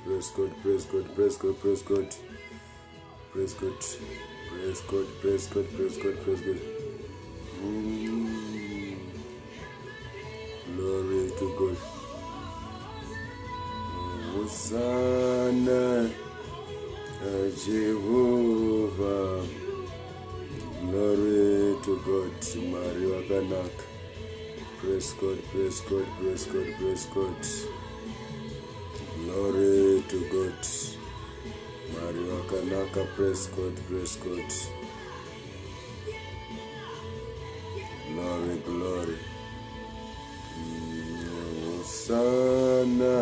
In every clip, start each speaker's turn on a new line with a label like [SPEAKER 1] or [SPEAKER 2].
[SPEAKER 1] praise God, praise God, praise God, praise God, praise God, praise God, praise God, praise God, praise God. Glory to God. Hosanna, Jehovah. Glory to God. Mari wakanaka. Praise God, praise God, praise God, praise God. Glory to God. Mari wakanaka, praise God, praise God. Glory, glory. Hosanna.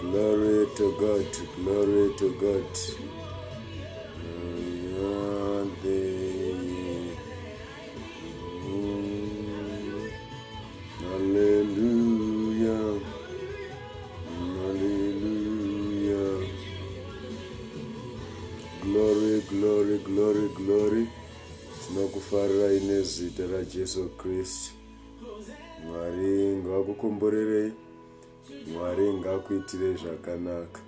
[SPEAKER 1] Glory to God, glory to God. Hallelujah, hallelujah. Glory, glory, glory, glory. Tinokufarira ine zita raJesu Kristu. Mwari ngakukomborerei, Mwari ngakuitire zvakanaka.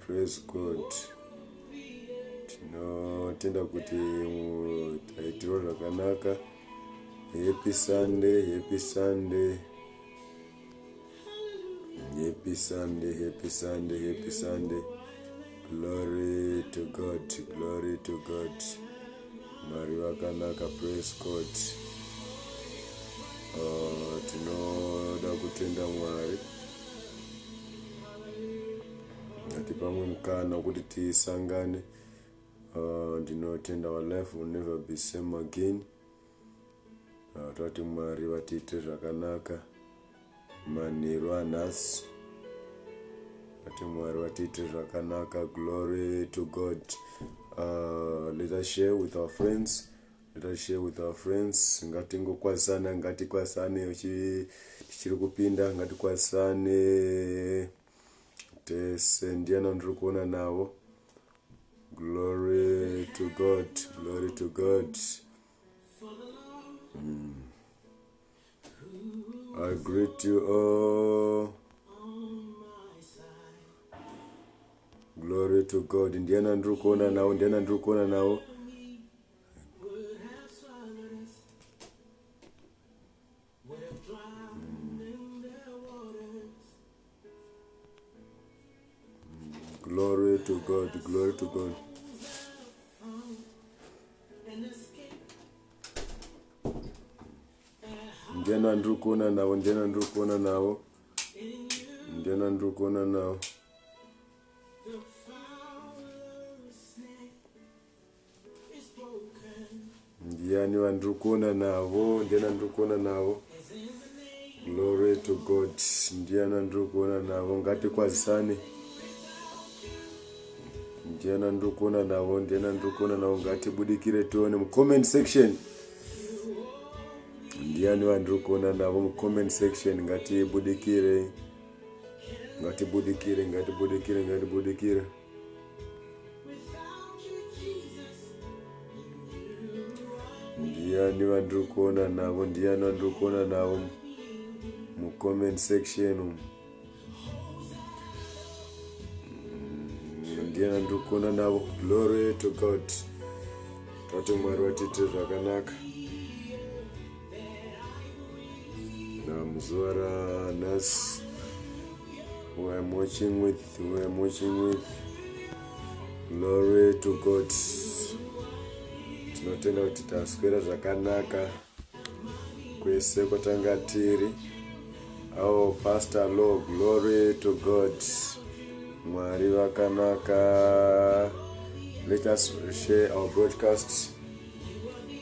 [SPEAKER 1] Praise God. Tinotenda kuti taitirwa zvakanaka. Happy Sunday, happy Sunday. Happy Sunday, happy Sunday, happy Sunday. Glory to God, glory to God. Mari wakanaka, praise God. Tinoda kutenda Mwari. Ati pamwe mukana kuti tisangane. Ndinotenda our life will never be same again. Tati Mwari vatiite zvakanaka. Manheru anhasi. Tati Mwari vatiite zvakanaka. Glory to God. Let us share with our friends. Let us share with our friends. Ngatingokwasana, ngatikwasane tichiri kupinda, ngatikwasane. Tese ndiana ndiri kuona navo. Glory to God, glory to God. I greet you all. Glory to God. Ndiana ndiri kuona navo, ndiana ndiri kuona navo. Glory to God, glory to God. Ndiana ndiri kuona navo, ndiana ndiri kuona navo. Ndiana ndiri kuona navo. Ndiani vandiri kuona navo, ndiana ndiri kuona navo. Glory to God. Ndiana ndiri kuona navo, ngatikwazisane. Ndiana ndiri kuona navo, ndiana ndiri kuona navo, ngatibudikire tione mucomment section. Ndiani vandiri kuona navo mucomment section, ngatibudikire. Ngatibudikire, ngatibudikire, ngatibudikire. Ndiani vandiri kuona navo, ndiani vandiri kuona navo mucomment section. Ndiana ndiri kuona navo. Glory to God. Tati Mwari vatiite zvakanaka. Muzuva ranhasi, who I am watching with, who I am watching with. Glory to God. Tinotenda kuti taswera zvakanaka kwese kwatanga tiri. Our pastor Lord, glory to God. Mwari vakanaka. Let us share our broadcast.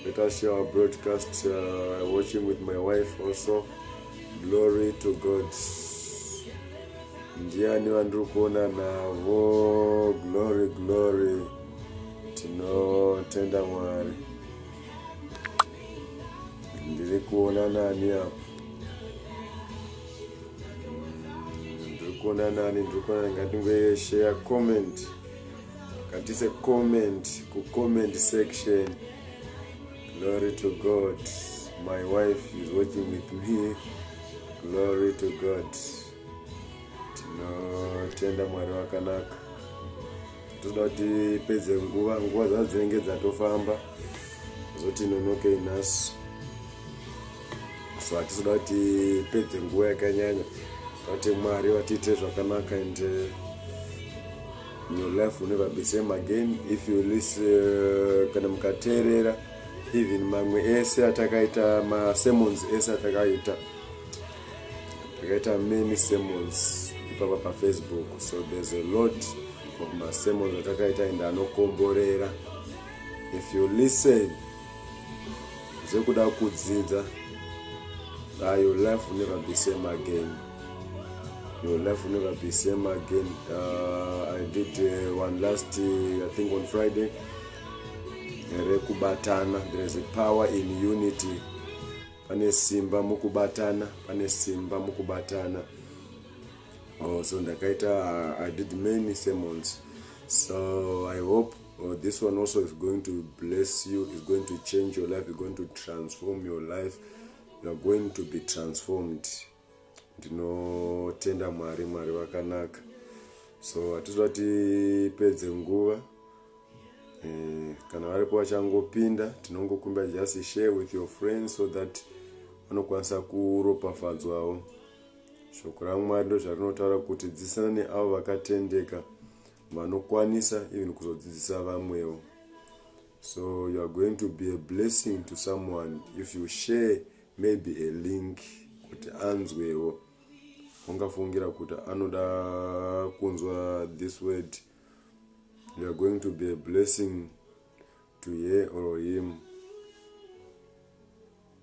[SPEAKER 1] Let us share our broadcast. Watching with my wife also. Glory to God. Ndiani vandiri kuona navo. Glory, glory. Tinotenda Mwari. Ndiri kuona nani apo. Ndiri kuona nani, ndiri kuona ngatingoye share comment. Ngatise comment ku comment section. Glory to God. My wife is watching with me. Glory to God. tinotenda Mwari wakanaka. Toda kuti pedze nguva dzadzinenge dzatofamba zoti nonoke inasu. So hatizoda kuti pedze nguva yakanyanya. Kuti Mwari watiite zvakanaka, and your life will never be same again if you listen. Kana mukateerera even mamwe ese atakaita sermons ese atakaita many sermons ipapa pa Facebook. So there's a lot of sermons atakaita and anokomborera. If you listen zvekuda kudzidza, your life will never be same again. Your life will never be same again. I did one last, I think on Friday. Rekubatana. There is a power in unity. Pane simba mukubatana. So ndakaita, I did many sermons. So I hope this one also is going to bless you. Is going to change your life. Is going to transform your life. You are going to be transformed. Ndinotenda Mwari wakanaka. So hatizoti pedze nguva. Kana varipo vachangopinda, tinongokumbira just share with your friends so that vanokwanisa kuropafadzwawo. Shoko raMwari ndozvarinotaura kuti dzidzisana neavo vakatendeka vanokwanisa even kuzodzidzisa vamwewo. So you are going to be a blessing to someone if you share maybe a link kuti anzwewo. Ungafungira kuti anoda kunzwa this word. You are going to be a blessing to her or him.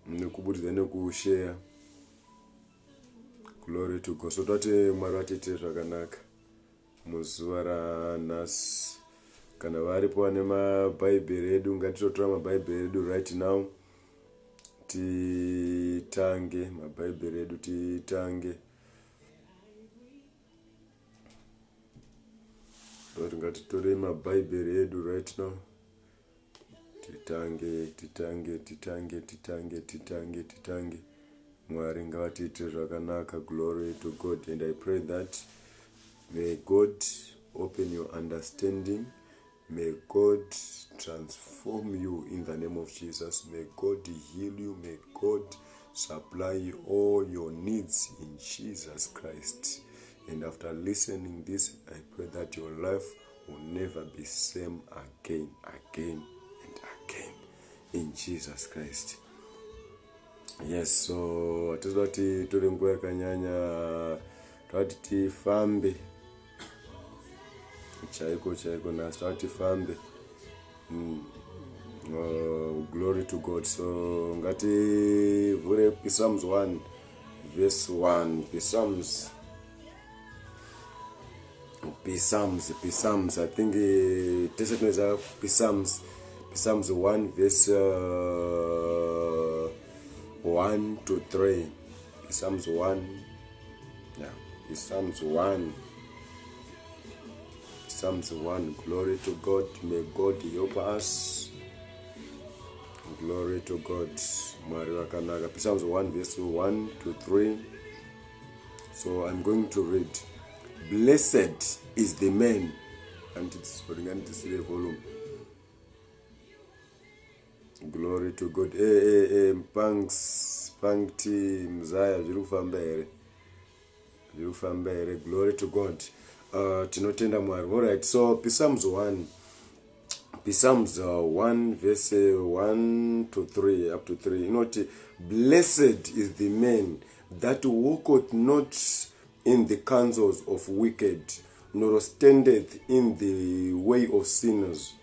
[SPEAKER 1] Nekubudza nekushare. Glory to God. So tati Mwari watiite zvakanaka muzuva ranhasi. Kana varipo vane mabhaibheri edu, ngatitotora mabhaibheri edu right now. Titange mabhaibheri edu, titange. Ngatitore mabhaibheri edu right now. Titange. Mwari ngavatiite zvakanaka. Glory to God. And I pray that may God open your understanding. May God transform you in the name of Jesus. May God heal you. May God supply all your needs in Jesus Christ. And after listening this, I pray that your life will never be same again. In Jesus Christ. Yes, so hatizoti tore nguva yakanyanya, tati tifambe chaiko nasi, tati tifambe. Glory to God. So ngati vhure Psalms 1 verse 1. Psalms, I think Psalms 1 verse 1 to 3. Psalms 1. Yeah, Psalms 1. Glory to God. May God help us. Glory to God. Mwari wakanaka. Psalms 1 verse 1 to 3. So I'm going to read. Blessed is the man, and it's volume. Glory to God. Pankti mzaya zvirufamba here. Glory to God. Tinotenda Mwari. All right. So Psalms 1 verse 1 to 3 up to 3. You know, blessed is the man that walketh not in the counsels of wicked, nor standeth in the way of sinners,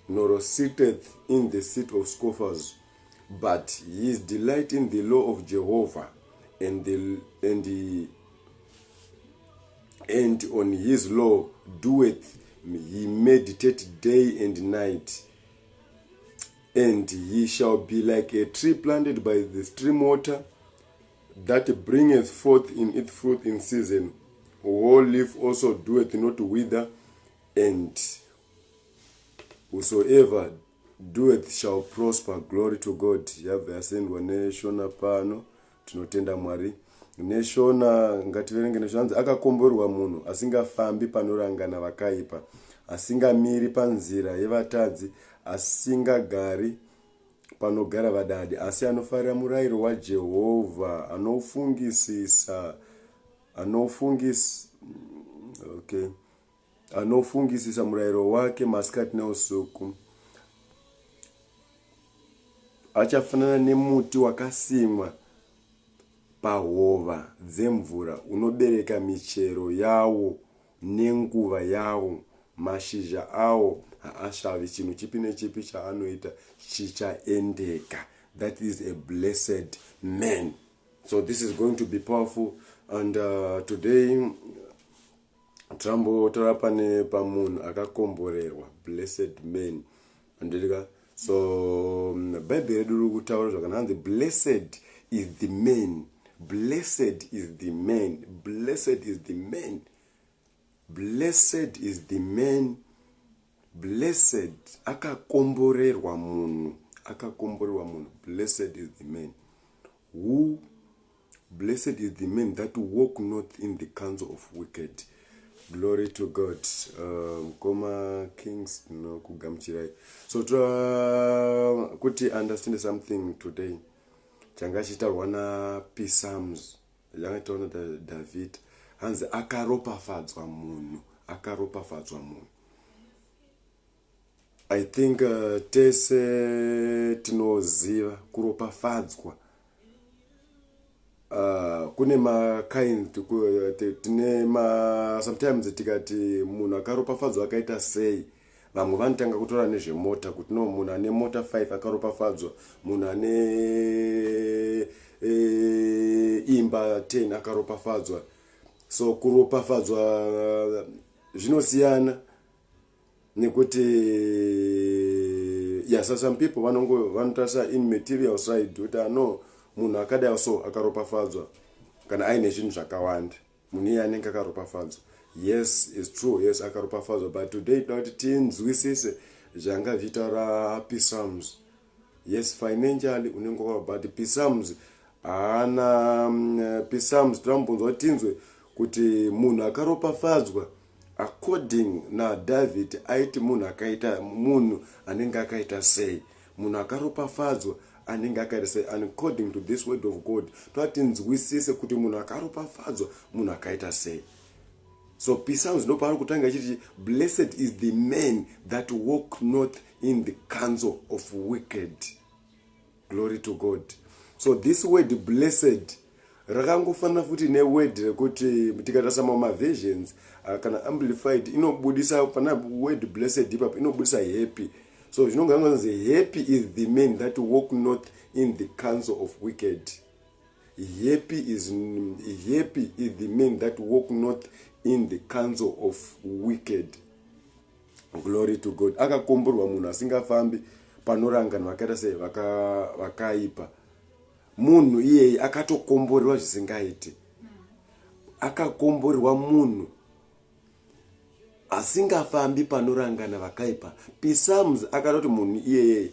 [SPEAKER 1] nor sitteth in the seat of scoffers, but his delight in the law of Jehovah, and on his law doeth he meditate day and night. And he shall be like a tree planted by the stream water, that bringeth forth in its fruit in season. Whole leaf also doeth not wither, and whosoever doeth shall prosper. Glory to God. Yave asendwa neshona pano. Tinotenda Mwari. neshona ngativerenge neshona akakomborwa munhu asingafambi panorangana vakaipa, asingamiri panzira yevatadzi, asingagari panogara vadadi, asi anofarira murayiro waJehovha, anofungisisa murayiro wake masikati neusiku. Achafanana nemuti wakasimwa pahova dzemvura, unobereka michero yawo nenguva yawo, mashizha awo haasvavi, chinhu chipi nechipi chaanoita chichaendeka. That is a blessed man. So this is going to be powerful, and today trambotora pane pamunhu akakomborerwa, blessed man. Andika so Bible redu riri kutaura zvakananzi blessed is the man, blessed is the man, blessed is the man, blessed is the man, blessed akakomborerwa munhu, blessed is the man who, blessed is the man that walk not in the counsel of wicked. Glory to God. Koma Kings no kugamchirai. So kuti understand something today. Changa chitarwa na Psalms. Changa taona David. Hanzi akaropafadzwa munhu. I think tese tinoziva kuropafadzwa. Kune kind sometimes tikati munhu akaropafadzwa akaita sei, vamwe vanotanga kutora nezvemota kuti no munhu ane mota 5 akaropafadzwa, munhu ane imba 10 akaropafadzwa. So kuropafadzwa zvinosiyana nekuti so some people vanotarisa in material side kuti no munhu akadai so akaropafadzwa kana aine zvinhu zvakawanda, munhu iye anenge akaropafadzwa. Yes, it's true, yes akaropafadzwa, but today kuti tinzwisise zvanga zvitaura Psalms. Yes, financially unenge but Psalms haana Psalms tinambonzwa tinzwe kuti munhu akaropafadzwa according na David aiti munhu anenge akaita sei, munhu akaropafadzwa anenge akaita sei according to this word of God. Twatinzwisise kuti munhu akaropafadzwa munhu akaita sei. So Psalms no pari kutanga chiti blessed is the man that walk not in the counsel of wicked. Glory to God. So this word blessed rakangofana futi ne word rekuti tikatasa mama versions kana amplified inobudisa pana word blessed ipapo inobudisa happy. So zvinonga happy is the man that walk not in the counsel of wicked. Happy is the man that walk not in the counsel of wicked. Glory to God. Akakomborwa munhu asingafambi panorangana vakaita sei vakaipa. Munhu iyeye akatokomborerwa zvisingaiti. Akakomborerwa munhu asingafambi panorangana vakaipa. Psalms akatoti munhu iyeye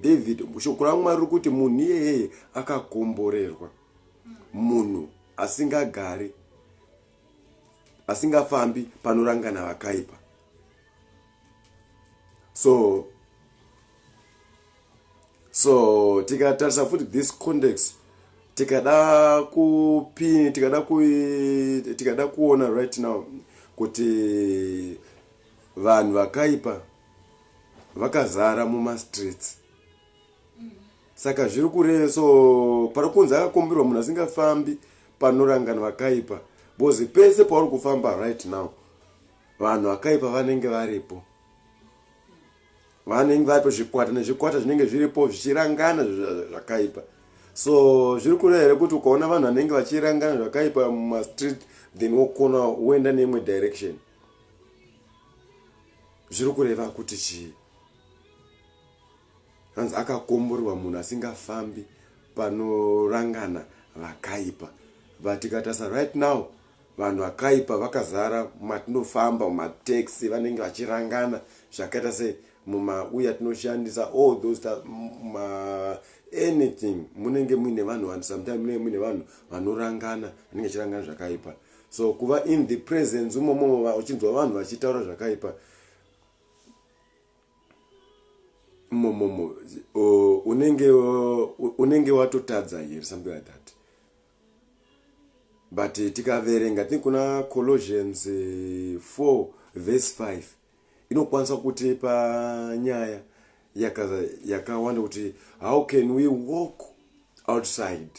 [SPEAKER 1] David shoko raMwari riri kuti munhu iyeye akakomborerwa. Munhu asingagari, asingafambi panorangana vakaipa. So tikatarisa futi this context, tikada kuona right now kuti vanhu vakaipa vakazara muma streets. Saka zviri kureva, so parakunzi akakomborerwa munhu asingafambi panorangana vakaipa, bozi pese pauri kufamba right now vanhu vakaipa vanenge varipo. Vanenge varipo, zvikwata nezvikwata zvinenge zviripo zvichirangana zvakaipa. So zviri kureva kuti ukaona vanhu vanenge vachirangana zvakaipa muma street, then wokona uenda neimwe direction. Zviri kureva kuti chii? Hanzi akakomborerwa munhu asingafambi panorangana vakaipa. Vatikatasa right now vanhu vakaipa vakazara matinofamba mumataxi, vanenge vachirangana zvakaita sei mumauya tinoshandisa all those anything munenge muine vanhu sometimes munenge muine vanhu vanorangana vanenge chirangana zvakaipa. So kuva in the presence umomo uchinzwa vanhu vachitaura zvakaipa momo unenge watotadza here, something like that. But tikaverenga think kuna Colossians 4 verse 5 inokwanisa kutipa nyaya yakawanda kuti how can we walk outside,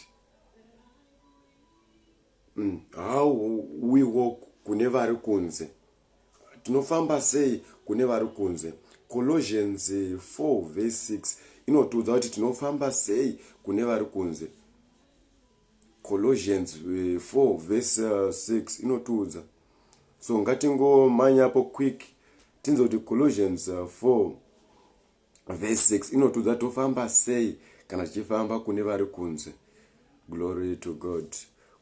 [SPEAKER 1] how we walk kune vari kunze, tinofamba sei kune vari kunze. Colossians 4 verse 6 inotiudza kuti tinofamba sei kune vari kunze. Colossians 4 verse 6 inotiudza. So ngatingomanyapo quick tinzo kuti Colossians 4 verse 6 inotiudza tofamba sei kana tichifamba kune vari kunze. Glory to God.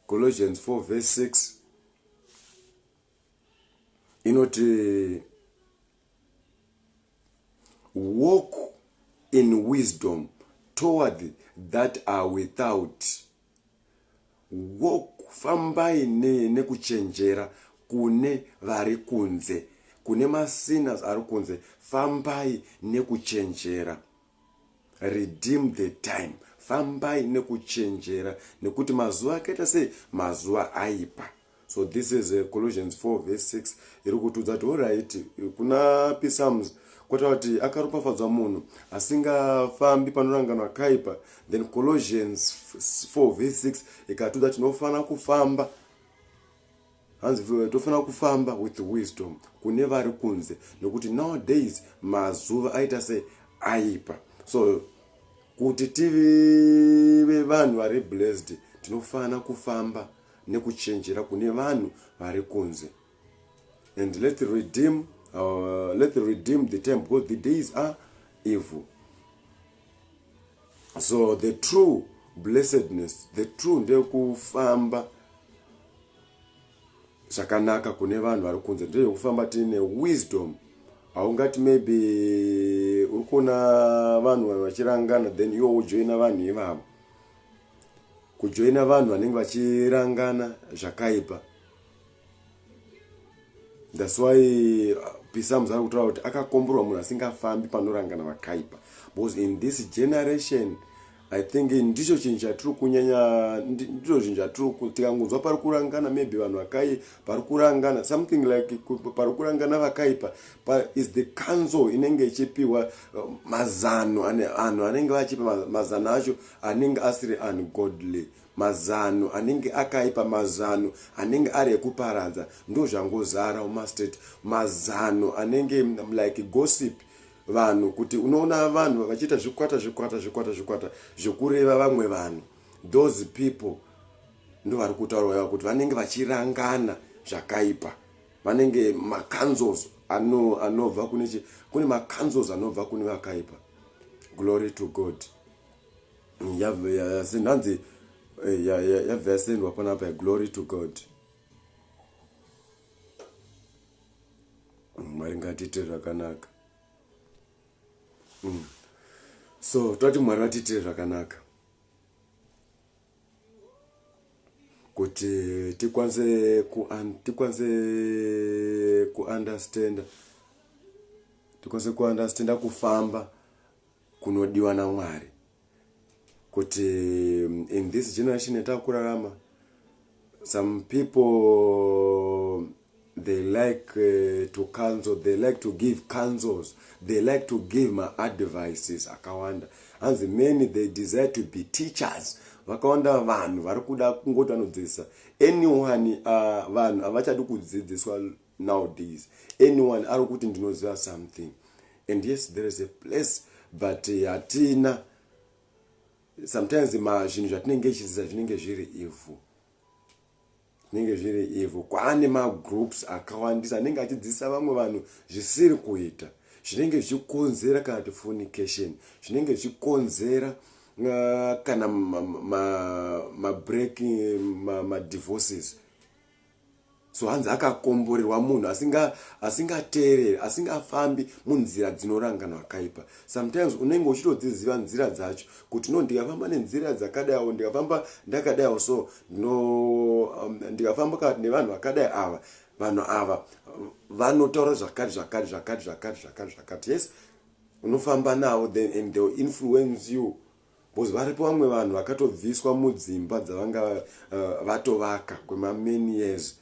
[SPEAKER 1] Colossians 4 verse 6 inoti walk in wisdom toward that are without. Walk, fambai nekuchenjera kune vari kunze, kune masinners ari kunze, fambai nekuchenjera. Redeem the time, fambai nekuchenjera nekuti mazuva akaita sei mazuva aipa. So this is Colossians 4 verse 6 iri kutiudza kuti alright kuna Psalms kwata kuti akaropafadzwa munhu asingafambi panoranganwa kaipa. Then Colossians 4 verse 6 ikatiudza tinofana kufamba, hanzi tofana kufamba with wisdom kune vari kunze nekuti nowadays mazuva aita sei aipa. So kuti tive vanhu vari blessed tinofana kufamba nekuchenjera kune vanhu vari kunze. And let's redeem the time because the days are evil. So the true blessedness, the true ndekufamba zvakanaka kune vanhu vari kunze ndekufamba tine wisdom. Haungati maybe ukuna vanhu vachirangana then iwo ujoina vanhu ivavo. Kujoina vanhu vanenge vachirangana zvakaipa. That's why Psalms ari kutaura kuti akakomborwa munhu asingafambi panorangana vakaipa. Because in this generation I think ndicho chinhu chatiri kunyanya, ndicho chinhu chatiri tikangunzwa pari kurangana maybe vanhu vakai pari kurangana something like pari kurangana vakaipa is the council inenge ichipiwa mazano anhu anenge vachipa mazano acho anenge asiri ungodly, mazano anenge akaipa, mazano anenge ari ekuparadza ndo zvangozara mumastate, mazano anenge like gossip. Vanhu kuti unoona vanhu vachiita zvikwata zvokureva vamwe vanhu, those people ndo vari kutaurwa kuti vanenge vachirangana zvakaipa, vanenge makanzos anobva kune makanzos anobva kune vakaipa. Glory to God. Sinanzi yavhesendwa panapa, glory to God. Mwari ngatiite zvakanaka. So toti Mwari vatite zvakanaka kuti tikwanise kuunderstanda kufamba kunodiwa naMwari. Kuti in this generation yatakurarama some people they like to counsel, they like to give counsels, they like to give my advices akawanda. And the many they desire to be teachers. Vakawanda vanhu vari kuda kungoti vanodzidzisa. Anyone vanhu avachadi kudzidziswa nowadays. Anyone ari kuti ndinoziva something. And yes, there is a place, but hatina sometimes zvinhu zvatinenge ichidzidzisa zvinenge zviri evil. Ninge zviri evil. Kwaane magroups akawandisa anenge achidzidzisa vamwe vanhu zvisiri kuita, zvinenge zvichikonzera kana kuti fornication, zvinenge zvichikonzera kana breaking divorces. so hanzi akakomborerwa munhu asingateereri asingafambi munzira dzinoranganwa akaipa. Sometimes unenge uchitodziziva nzira dzacho kuti no ndikafamba nenzira dzakadaiwo ndikafamba ndakadaiwo so ndikafamba kati nevanhu vakadai ava vanhu ava vanotaura zvakati yes unofamba navo then and they will influence you because varipo vamwe vanhu vakatobviswa mudzimba dzavanga vatovaka kwemamany years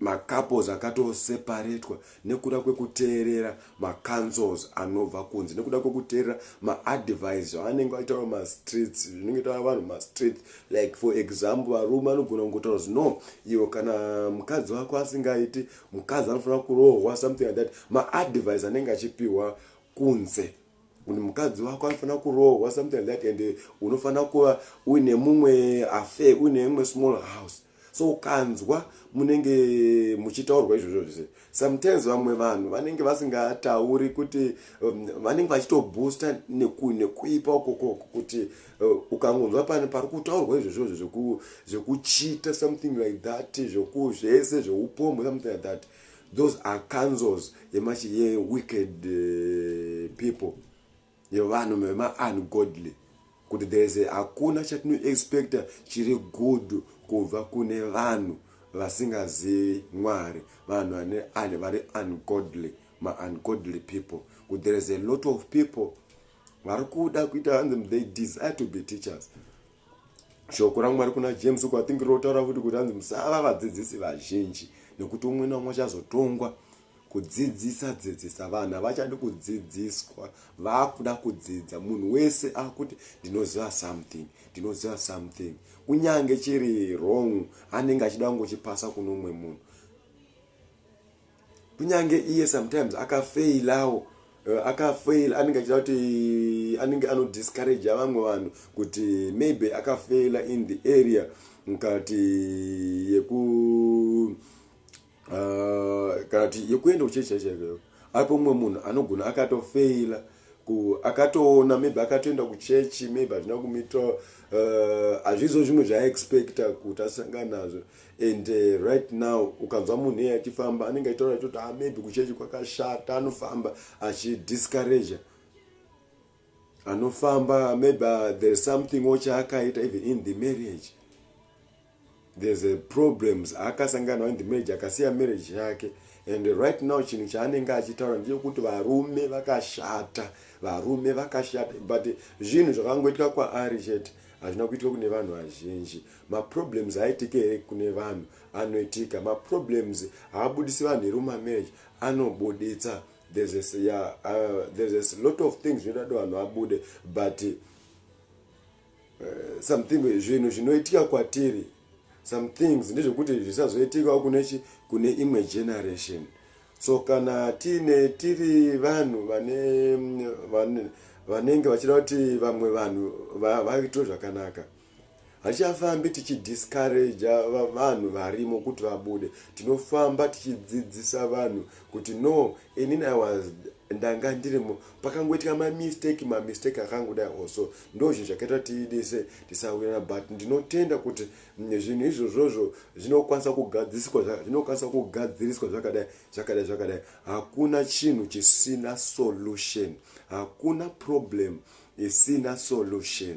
[SPEAKER 1] macouples akatoseparatwa nekuda kwekuteerera macancels anobva kunze nekuda kwekuteerera maadvice vanenge vaitaura mastreets zvinenge taura vanhu mastreet like for example varume vanogona kungotaura kuti no iwo kana mukadzi wako asingaiti mukadzi anofanira kurohwa something like that maadvice anenge achipiwa kunze kuti mukadzi wako anofanira kurohwa something like that and unofanira kuva uine mumwe affair uine mumwe small house. So ukanzwa munenge muchitaurwa izvozvo zvese sometimes vamwe vanhu vanenge vasingatauri kuti vanenge vachitoboosta nekuipa ukoko kuti ukangonzwa pane pari kutaurwa izvozvo zvekuchita something like that zvese zveupombwe something like that, those are cancels ye-wicked people yevanhu vema-ungodly kuti there hakuna chatinoexpecta chiri good kubva kune vanhu vasingazivi Mwari, vanhu vari ungodly, ma-ungodly people. Kuti there is a lot of people vari kuda kuita hanzi they desire to be teachers. Shoko raMwari kuna James uko I think rotaura kuti hanzi musava vadzidzisi vazhinji nekuti umwe naumwe achazotongwa kudzidzisa vanhu havachadi kudzidziswa vakuda kudzidza munhu wese akuti ndinoziva something kunyange chiri wrong anenge achida kungochipasa kuno umwe munhu kunyange iye sometimes akafailawo anenge achida kuti anenge anodiscourage vamwe vanhu kuti maybe akafaila in the area mukati kana yekuenda kuchechi chaiko aripo mumwe munhu anogona akatofaila akatoona maybe akatoenda kuchechi maybe hazvina kumita hazvizo zvimwe zvaaexpecta kuti asangana nazvo and right now ukanzwa munhu iye achifamba anenge achitaura kuti maybe kuchechi kwakashata anofamba achidiscourage anofamba maybe there's something wachaakaita even in the marriage. There's a problems akasangana in the marriage akasiya marriage yake and right now chinhu chaanenge achitaura ndechekuti varume vakashata but zvinhu zvakangoitika kwaari chete hazvina kuitika kune vanhu vazhinji. Maproblems aitika here kune vanhu anoitika, maproblems haabudisi vanhu here mumarriage anobuditsa. There's a lot of things zvinoda vanhu vabude but something zvinhu zvinoitika kwatiri some things ndezvekuti zvisazoitika kune imwe generation. So kana tiri vanhu vanenge vachida kuti vamwe vanhu vaitwe zvakanaka hatichafambi tichidiscourage vanhu varimo kuti vabude, tinofamba tichidzidzisa vanhu kuti no inini ndanga ndirimo pakangoitika mamistake akangodai also ndo zvinhu zvakaita tiidise tisawirana but ndinotenda kuti zvinhu izvozvozvo zvinokwanisa kugadziriswa zvakadai. Hakuna chinhu chisina solution, hakuna problem isina solution.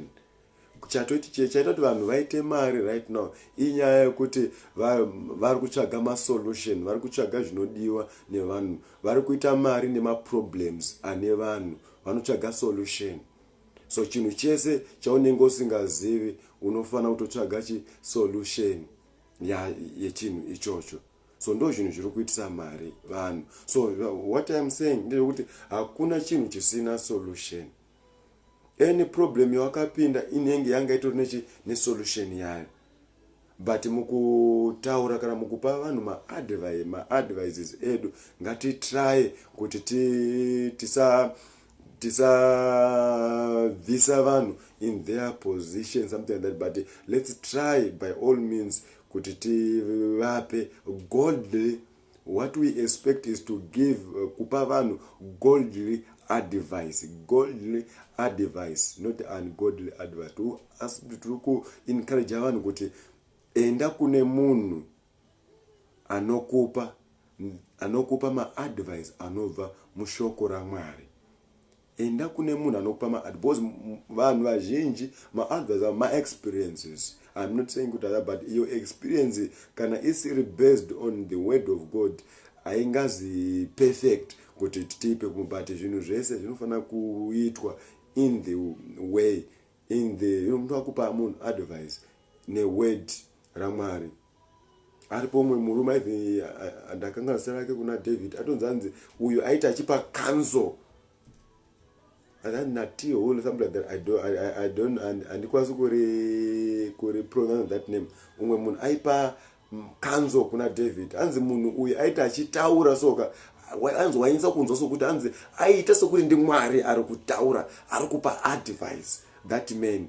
[SPEAKER 1] Chaita kuti vanhu vaite mari right now inyaya yekuti vari kutsvaga masolution, vari kutsvaga zvinodiwa nevanhu, vari kuita mari nemaproblems ane vanhu, vanotsvaga solution. So chinhu chese chaunenge usingazivi unofanira kutotsvaga solution yechinhu ichocho. So ndo zvinhu zviri kuitisa mari vanhu. So what I'm saying ndezvekuti hakuna chinhu chisina solution. Any problem yakapinda inenge yanga itori nesolution yayo. But mukutaura kana mukupa vanhu ma-advices edu ngatitry kuti tisavhisa vanhu in their position something like that, but let's try by all means kuti tivape godly. What we expect is to give kupa vanhu godly advice, not ungodly advice. Turi ku encourage vanhu kuti enda kune munhu anokupa maadvice anobva mushoko raMwari. Enda kune munhu anokupa maadvice, because vanhu vazhinji maadvice are ma-experiences. I'm not saying that, but your experience kana isiri based on the word of God haingazi perfect kuti titipe kumubati. Zvinhu zvese zvinofanira kuitwa in the way, in the mtu akupa munhu advice neword raMwari. Aripo umwe murume aizi ndakanga zita rake kuna David, atonzi anzi uyu aita achipa counsel. Natio or something like that. I don't andikwazi kuri pronounce that name. Umwe munhu aipa counsel kuna David. Anzi munhu uyu aita achitaura soka anzi wainza kunzwa sokuti anzi aita sokuti ndiMwari ari kutaura, ari kupa advice. That man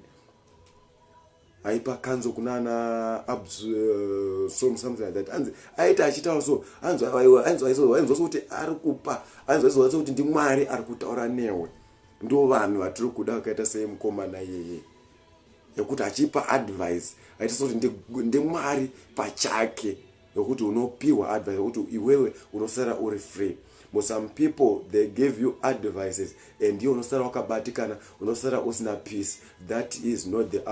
[SPEAKER 1] aipa counsel kuna something like that. Anzi aita achitaura so anzi sokuti ari kupa, anzi sokuti ndiMwari ari kutaura newe. Ndo vanhu vatiri kuda vakaita semukomana yeye, yekuti achipa advice aita sokuti ndiMwari pachake, yekuti unopiwa advice yekuti iwewe unosara uri free. But some people they give you advices and you unosara wakabatikana, unosara usina peace. That is not the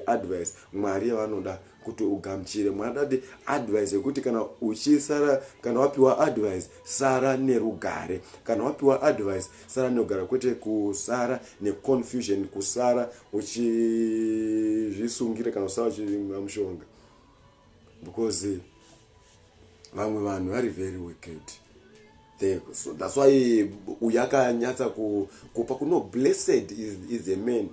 [SPEAKER 1] advice Mwari vanoda kuti ugamchire. Mwari advice yekuti kana uchisara, kana wapiwa advice sara nerugare, kana wapiwa advice sara nerugare, kwete kusara neconfusion, kusara uchizvisungire kana kusara uchimwa mushonga. Because vamwe vanhu vari very wicked. So that's why uyakanyatsa kupa kuno blessed is a man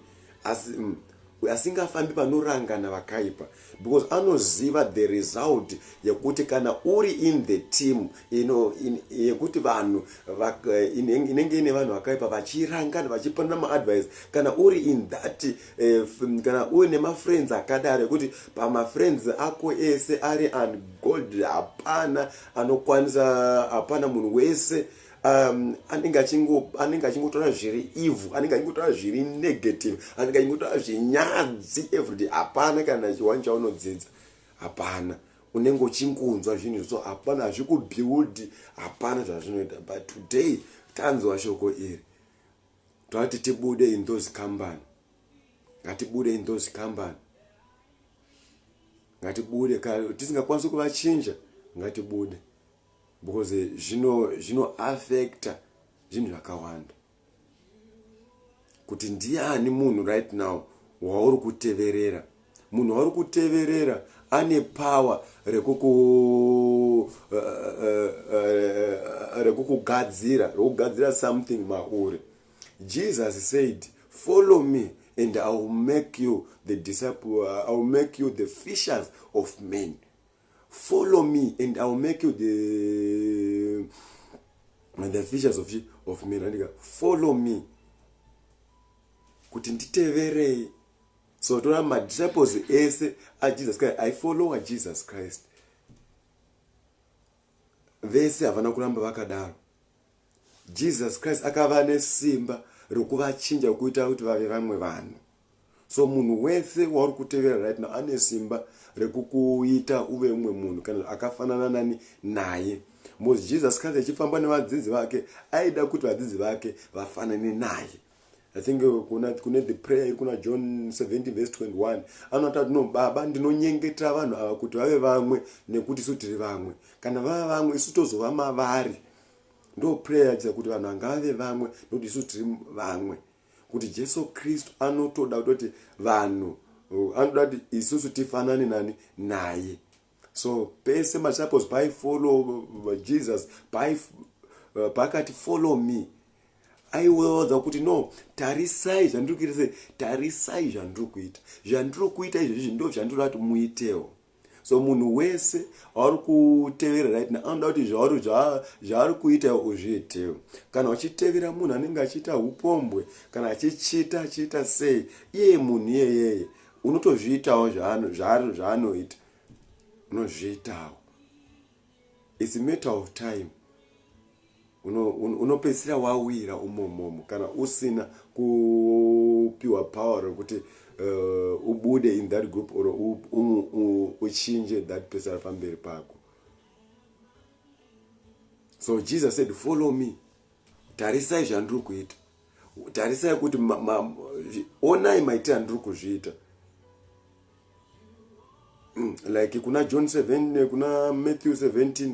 [SPEAKER 1] asingafambi panorangana vakaipa, because anoziva the result yekuti kana uri in the team yekuti vanhu inenge ine vanhu vakaipa vachirangana vachipana maadvice, kana uri in that kana uri nemafriends akadaro yekuti pamafriends ako ese ari ungodly, hapana anokwanisa, hapana munhu wese anenge achingotora zviri evil, anenge achingotora zviri negative, anenge achingotora zvinyadzi everyday. Hapana kana chiwani chaunodzidza, hapana, unenge uchingunzwa zvinhu, so hapana hazvikubuild, hapana zvazvinoita. But today tanzwa shoko iri, toti tibude in those company, ngatibude in those company, ngatibude. Tisingakwanisi kuvachinja ngatibude, because zvino affecta zvinhu zvakawanda. Kuti ndiani munhu right now wauri kuteverera, munhu wauri kuteverera ane power rekukugadzira something mauri. Jesus said, follow me and I will make you the disciple, I will make you the fishers of men. Follow me and I will make you the fishers of men. Follow me. Kuti nditeverei. So tora my disciples ese a Jesus Christ. I follow a Jesus Christ. Vese havana kuramba vakadaro. Jesus Christ akava nesimba rokuvachinja kuita kuti vave vamwe vanhu. So munhu wese wauri kutevera right now ane simba rekukuita uve umwe munhu kana akafanana nani naye. Because Jesus Christ achifamba nevadzidzi vake aida kuti vadzidzi vake vafanane naye. I think kuna the prayer kuna John 17 verse 21 anota no baba ndinonyengetera vanhu ava kuti vave vamwe nekuti isu tiri vamwe. Kana vava vamwe isu tozova mavari. Ndo prayer yacha kuti vanhu ngave vamwe nekuti isu tiri vamwe. Kuti Jesu Kristu anotoda kuti vanhu anoda kuti isusu tifanane nani naye. So pese disciples by follow Jesus by pakati follow me. Aiwodza kuti no, tarisai zvandiri kuita izvi ndo zvandinoda kuti muitewo. So munhu wese ari kutevera right now anoda kuti zvaari kuita uzviitewo. Kana uchitevera munhu anenge achiita upombwe, kana achiita sei, iye munhu iyeye unotozviitawo zvaanoita, unozviitawo. It's a matter of time. Unopesira wawira umomomo kana usina kupiwa power kuti ubude in that group or uchinje that person pamberi pako. So Jesus said, follow me. Tarisai zvandiri kuita. Tarisai kuti onai maitiro andiri kuzviita. Like kuna John 7, kuna Matthew 17,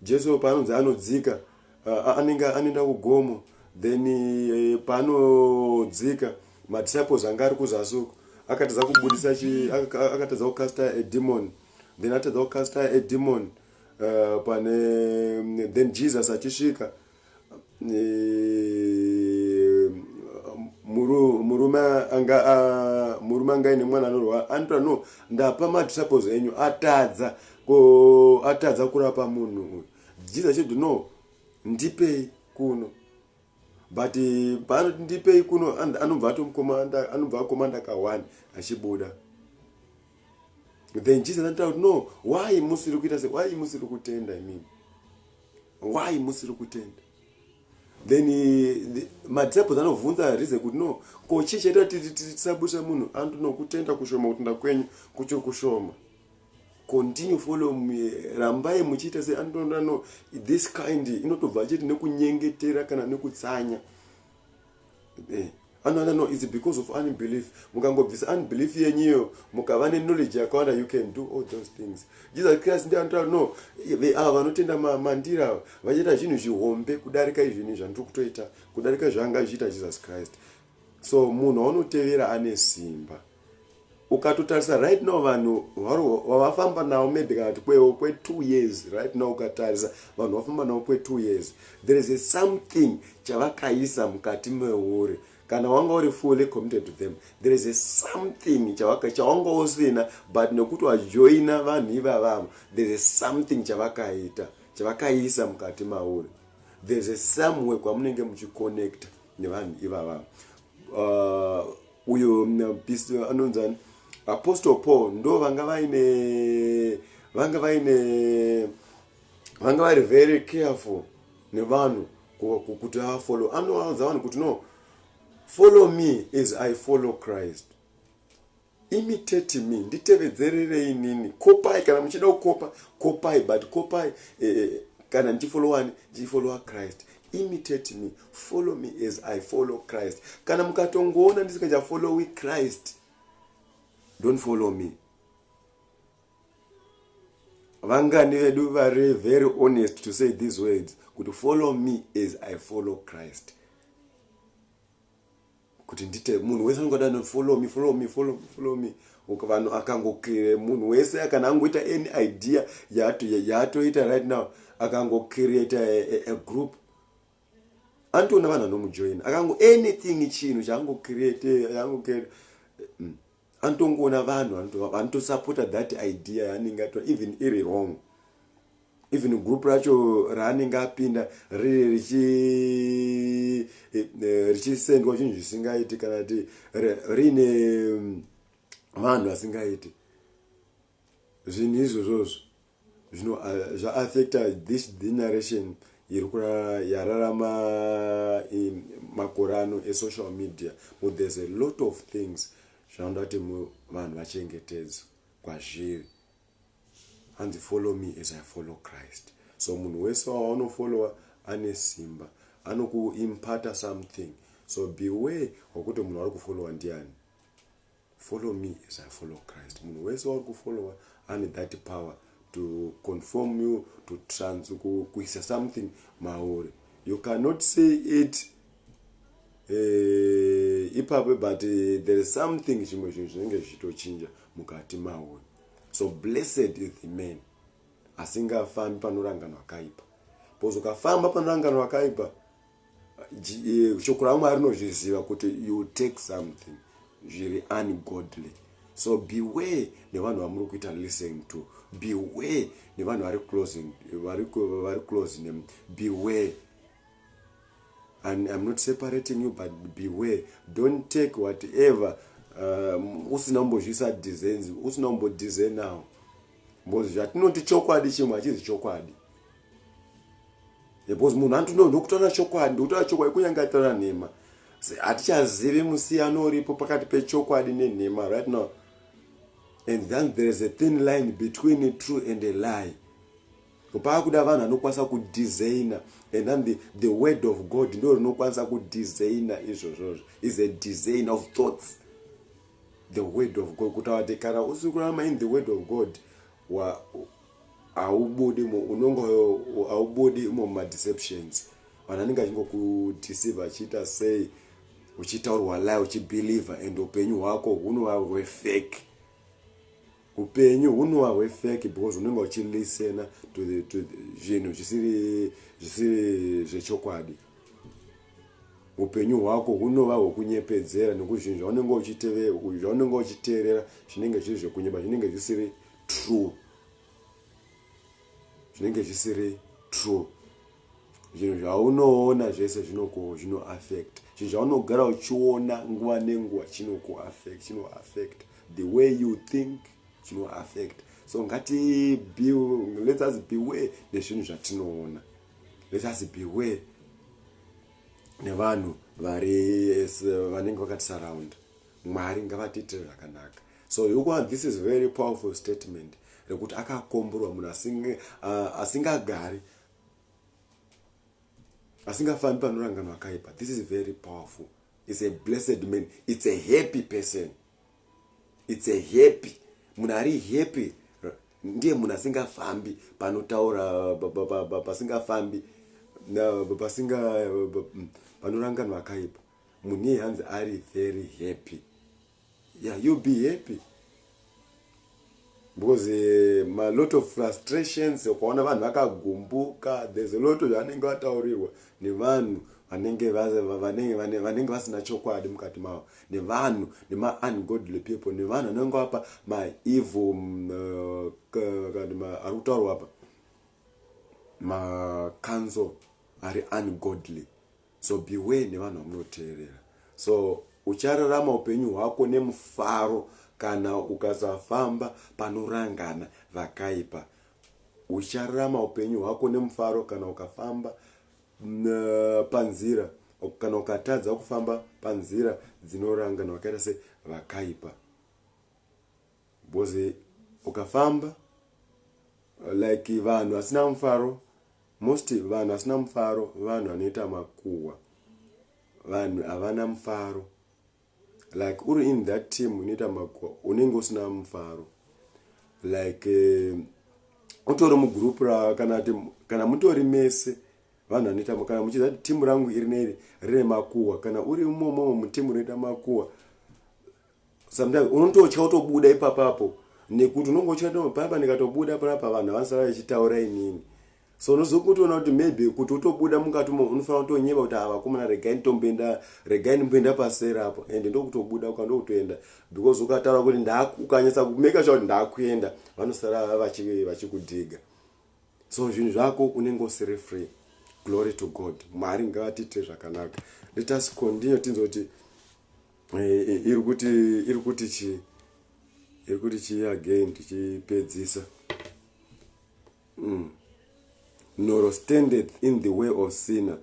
[SPEAKER 1] Jesu paanonzi anodzika, anoenda kugomo, then paanodzika, madisciples anga ari kuzasuko, akatadza kubudisa akatadza kukasta a demon, then atadza kukasta a demon, then Jesus achisvika, murume anga ine mwana anorwara anotora no ndapa madisciples enyu atadza kurapa munhu uyu. Jesus said no, ndipei kuno. But paanoti ndipei kuno anobva akomanda ka1 achibuda. Then Jesus anotaura kuti no, why musiri kuita se, why musiri kutenda imimi, why musiri kutenda. Then madisciples anovhunza reason kuti no, ko chii chaita tisabudisa munhu, anoti no, kutenda kushoma, kutenda kwenyu kuchiri kushoma. Continue follow me, rambai muchiita se, anotona no, this kind inotobva chiti nekunyengetera kana nekutsanya. Another no, it's because of unbelief. Mukangobvisa unbelief yenyu mukava knowledge yakawanda, you can do all those things. Jesus Christ ndiye anotaura no, ava vanotenda mandira vachiita zvinhu zvihombe kudarika izvini zvandiri kutoita, kudarika zvaangachiita Jesus Christ. So munhu waunotevera ane simba. Ukatotarisa right now vanhu wavafamba nawo maybe kana kwe 2 years, right now ukatarisa vanhu wafamba nawo kwe 2 years, there is a something chavakaisa mukati meuri. Kana wanga uri fully committed to them, there is a something chawanga usina, but nekuti wajoina vanhu ivavamo, there is something chavakaisa mukati mauri. There is a somewhere kwamunenge muchiconnect nevanhu ivavamo. Uyo anonzani Apostle Paul ndo vanga vari very careful nevanhu kuti follow. Anoudza vanhu kuti no, follow me as I follow Christ. Imitate me, nditevedzerere inini. Kopai kana muchida kukopa, kopai, but kopai kana ndifollowa Christ. Imitate me, follow me as I follow Christ. Kana mukatongoona ndisingachafollow Christ, don't follow me. Vangani vedu vari very honest to say these words, kuti follow me as I follow Christ. Kuti ndite munhu wese anongoda follow me. Vanhu akangocreate munhu wese kana angoita any idea yatoita right now, akangocreate a group, antoona vanhu anomujoin, anything chinhu chaangocreate antongoona vanhu vanotosupporta that idea yaanenge atora, even iri wrong. Even group racho raanenge apinda richisendwa chinhu zvisingaiti kana kuti riine vanhu vasingaiti. Zvinhu izvozvozvo zvaaffecta this generation yararama makore ano esocial media. But there's a lot of things zvanoda kuti vanhu vachengetedze kwazviri. And follow me as I follow Christ. So munhu wese waunofollowa ane simba, anokuimpata something. So beware wakuti munhu ari kufollowa ndiani. Follow me as I follow Christ. Munhu wese wauri kufollowa ane that power to conform you, to kuisa something mauri. You cannot say it ipapo, but there is something chimwe chinhu chinenge chitochinja mukati mauri. So blessed is the man asingafambi panoranganwa akaipa. Because ukafamba panoranganwa akaipa, shoko raMwari rinozviziva kuti you take something zviri ungodly. So beware nevanhu vamuri kuita listen to. Beware nevanhu vari close name. Beware. And I'm not separating you, but beware. Don't take whatever usina kumbozvisa designs, usina kumbodesign now. Because zvatinoti chokwadi chimwe hachizi chokwadi. Because munhu anotono ndokutora chokwadi, ndokutora chokwadi kunyange atora nhema. Hatichazivi musiyano uripo pakati pechokwadi nenhema right now. And then there is a thin line between a true and a lie. pakuda vanhu vanokwanisa kudesigner, and then the word of God ndo rinokwanisa kudesigner izvozvozvo. Is a design of thoughts. The word of God, kuti awati kana usikurama in the word of God, haubudi mumadeceptions. Vanhu vanenge vachingokudeceive achiita sei, uchitaurwa lie, uchibeliever, and upenyu hwako hunova hwefake. Upenyu hunova hwefake because unenge uchilistena to zvinhu zvisiri zvechokwadi. Upenyu hwako hunova hwekunyepedzera nekuti zvinhu zvaunenge uchiteerera zvinenge zviri zvekunyeba, zvinenge zvisiri true. Zvinenge zvisiri true. Zvinhu zvaunoona zvese zvino-affect. Zvinhu zvaunogara uchiona nguva nenguva chino-affect. The way you think chino-affect. So let us beware nezvinhu zvatinoona. Let us beware nevanhu vanenge vakatisurround. Mwari ngavatiitire zvakanaka. So this is a very powerful statement. Rekuti akakomborwa munhu asingagari, asingafambi panorangano akaipa. This is very powerful. It's a blessed man. It's a happy person. It's a happy. Munhu ari happy ndiye munhu asingafambi panotaura pasingafambi panorangano akaipa. Munhu iye hanzi ari very happy. Yeah, you be happy. Because a lot of frustrations, ukaona vanhu vakagumbuka, there's a lot of vanenge vataurirwa nevanhu vanenge vasina chokwadi mukati mavo, nevanhu ungodly people, nevanhu vanenge vapa evil ari kutaurwa apa counsel ari ungodly. So beware nevanhu vamunoteerera. So uchararama upenyu hwako nemufaro kana ukasafamba panorangana vakaipa. Uchararama upenyu hwako nemufaro kana ukafamba panzira, kana ukatadza kufamba panzira dzinorangana vakaita se vakaipa. Boze ukafamba like vanhu asina mufaro, most vanhu asina mufaro vanhu vanoita makuhwa, vanhu havana mufaro. Like uri in that team unoita makuhwa unenge usina mufaro. Like utori mugroup kana mutori mese vanhu vanoita, kana muchiza timu rangu iri rine makuhwa, kana uri umomo mutimu unoita makuhwa, sometimes unototya kutobuda ipapapo nekuti unenge uchikati papa ndikatobuda panapa vanhu vanosara vachitaura inini. So unozokutoona kuti maybe kuti utobuda mukati unofanira kutonyeva kuti vakomana regai ndimboenda pasera apo, and ndokutobuda ukandokutoenda because ukataura kuti ukanyasa kumeka sure kuti ndakuenda, vanosara vachikudhiga. So zvinhu zvako unenge usiri free. Glory to God. Mwari ngavatiitire zvakanaka. Let us continue tinzoti iri kuti chi again tichipedzisa. Nor standeth in the way of sinner.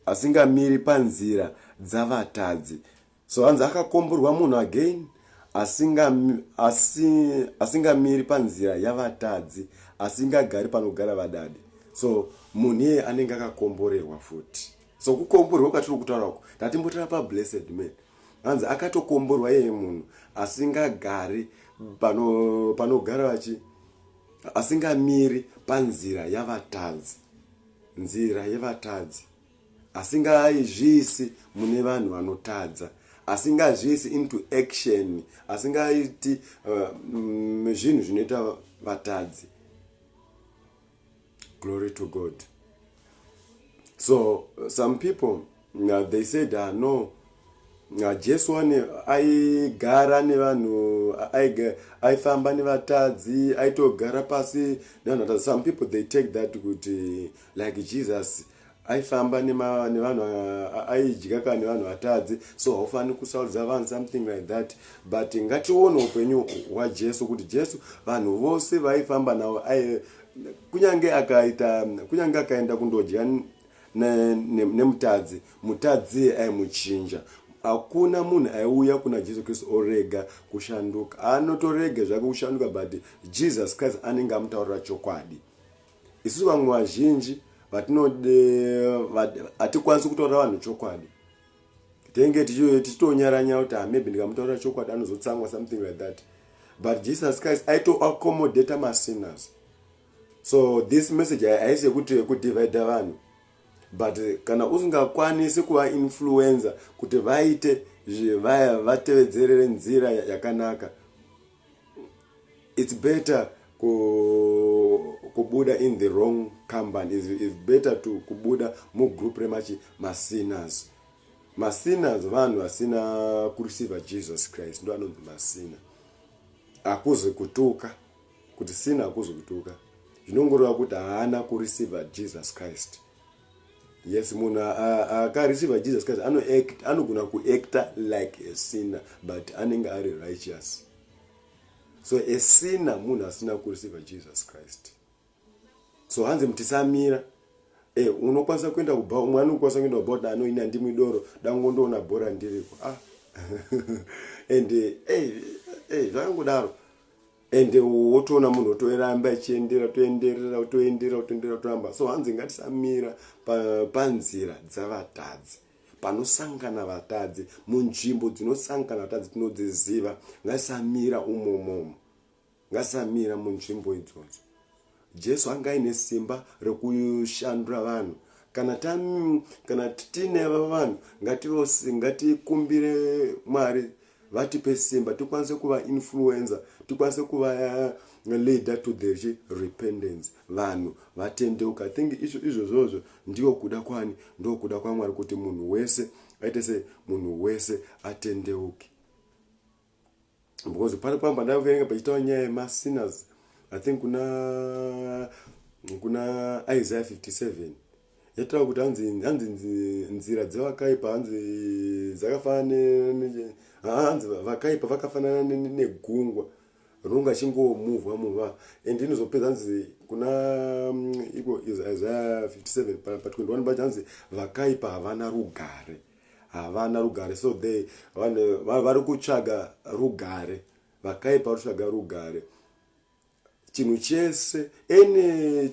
[SPEAKER 1] Asingamiri panzira dzavatadzi. So hanzi akakomborwa munhu again asingamiri panzira yavatadzi, asingagari panogara vadadi. So munhu iye anenge akakomborerwa futi. So kukomborerwa kwatiri kutaurako ndatimbotora pa blessed man. Hanzi akatokomborwa yeye munhu asingagari panogara asingamiri panzira yavatadzi, nzira yevatadzi, asingaizvisi mune vanhu vanotadza, asingazvisi into action, asingaiti zvinhu zvinoita vatadzi. Glory to God. So some people they said no, Jesu aigara nevanhu, aifamba nevatadzi, aitogara pasi. Some people they take that kuti like Jesus aifamba nevanhu, aidya kana nevanhu vatadzi, so haufani kusaudza vanhu, something like that. But ngatione upenyu hwaJesu kuti Jesu vanhu vose vaifamba navo, kunyange akaenda kundodya nemutadzi, mutadzi aimuchinja. hakuna munhu aiuya kuna Jesu Kristu orega kushanduka. Anotorega zvake kushanduka, but Jesus Christ anenge amutaurira chokwadi. Isusu vamwe vazhinji hatikwanisi kutaurira vanhu chokwadi. Tenge tichitonyaranya kuti maybe ndikamutaurira chokwadi anozotsangwa, something like that. But Jesus Christ aitoaccommodate masinners. So this message haisi kudivide vanhu. But kana usingakwanisi kuva influencer kuti vaite vatevedzerere nzira yakanaka, it's better kubuda in the wrong company. It's better to kubuda mugroup remachi masinners. Masinners vanhu vasina kureceive Jesus Christ ndo anonzi masina. Akuzi kutuka kuti sina, akuzi kutuka, zvinongoreva kuti haana kureceive Jesus Christ. Yes, munhu akareceive Jesus Christ anogona kuacta like a sinner, but anenge ari righteous. So a sinner munhu asina kureceive Jesus Christ. So hanzi mtisamira unokwanisa kuenda kubha, umwe anokwanisa kuenda kubha anoina ndimi doro dangondoona bhora ndiriko and zvakangodaro. And wotoona munhu otoramba achienderera toramba. So hanzi ngatisamira panzira dzavatadzi, panosangana vatadzi, munzvimbo dzinosangana vatadzi tinodziziva. Ngatisamira umomo, ngatisamira munzvimbo idzodzo. Jesu anga aine simba rekushandura vanhu. Kana tine vanhu ngatikumbire Mwari vatipe simba, tikwanise kuva influencer, tikwanise kuva leader to the repentance. Vanhu vatendeuka. I think izvozvo ndiyo kuda kwani, ndo kuda kwaMwari kuti munhu wese aite se munhu wese atendeuke. Because pari pamba ndaverenga pachitaura nyaya yemasinners. I think kuna Isaiah 57 yataura kuti hanzi nzira dzevakaipa hanzi dzakafanana hanzi vakaipa vakafanana negungwa rinonga chingomuvha and inozopedza hanzi kuna Isaiah 57 pa 21 but hanzi vakaipa havana rugare. So they vari kutsvaga rugare, vakaipa vari kutsvaga rugare. Chinhu chese any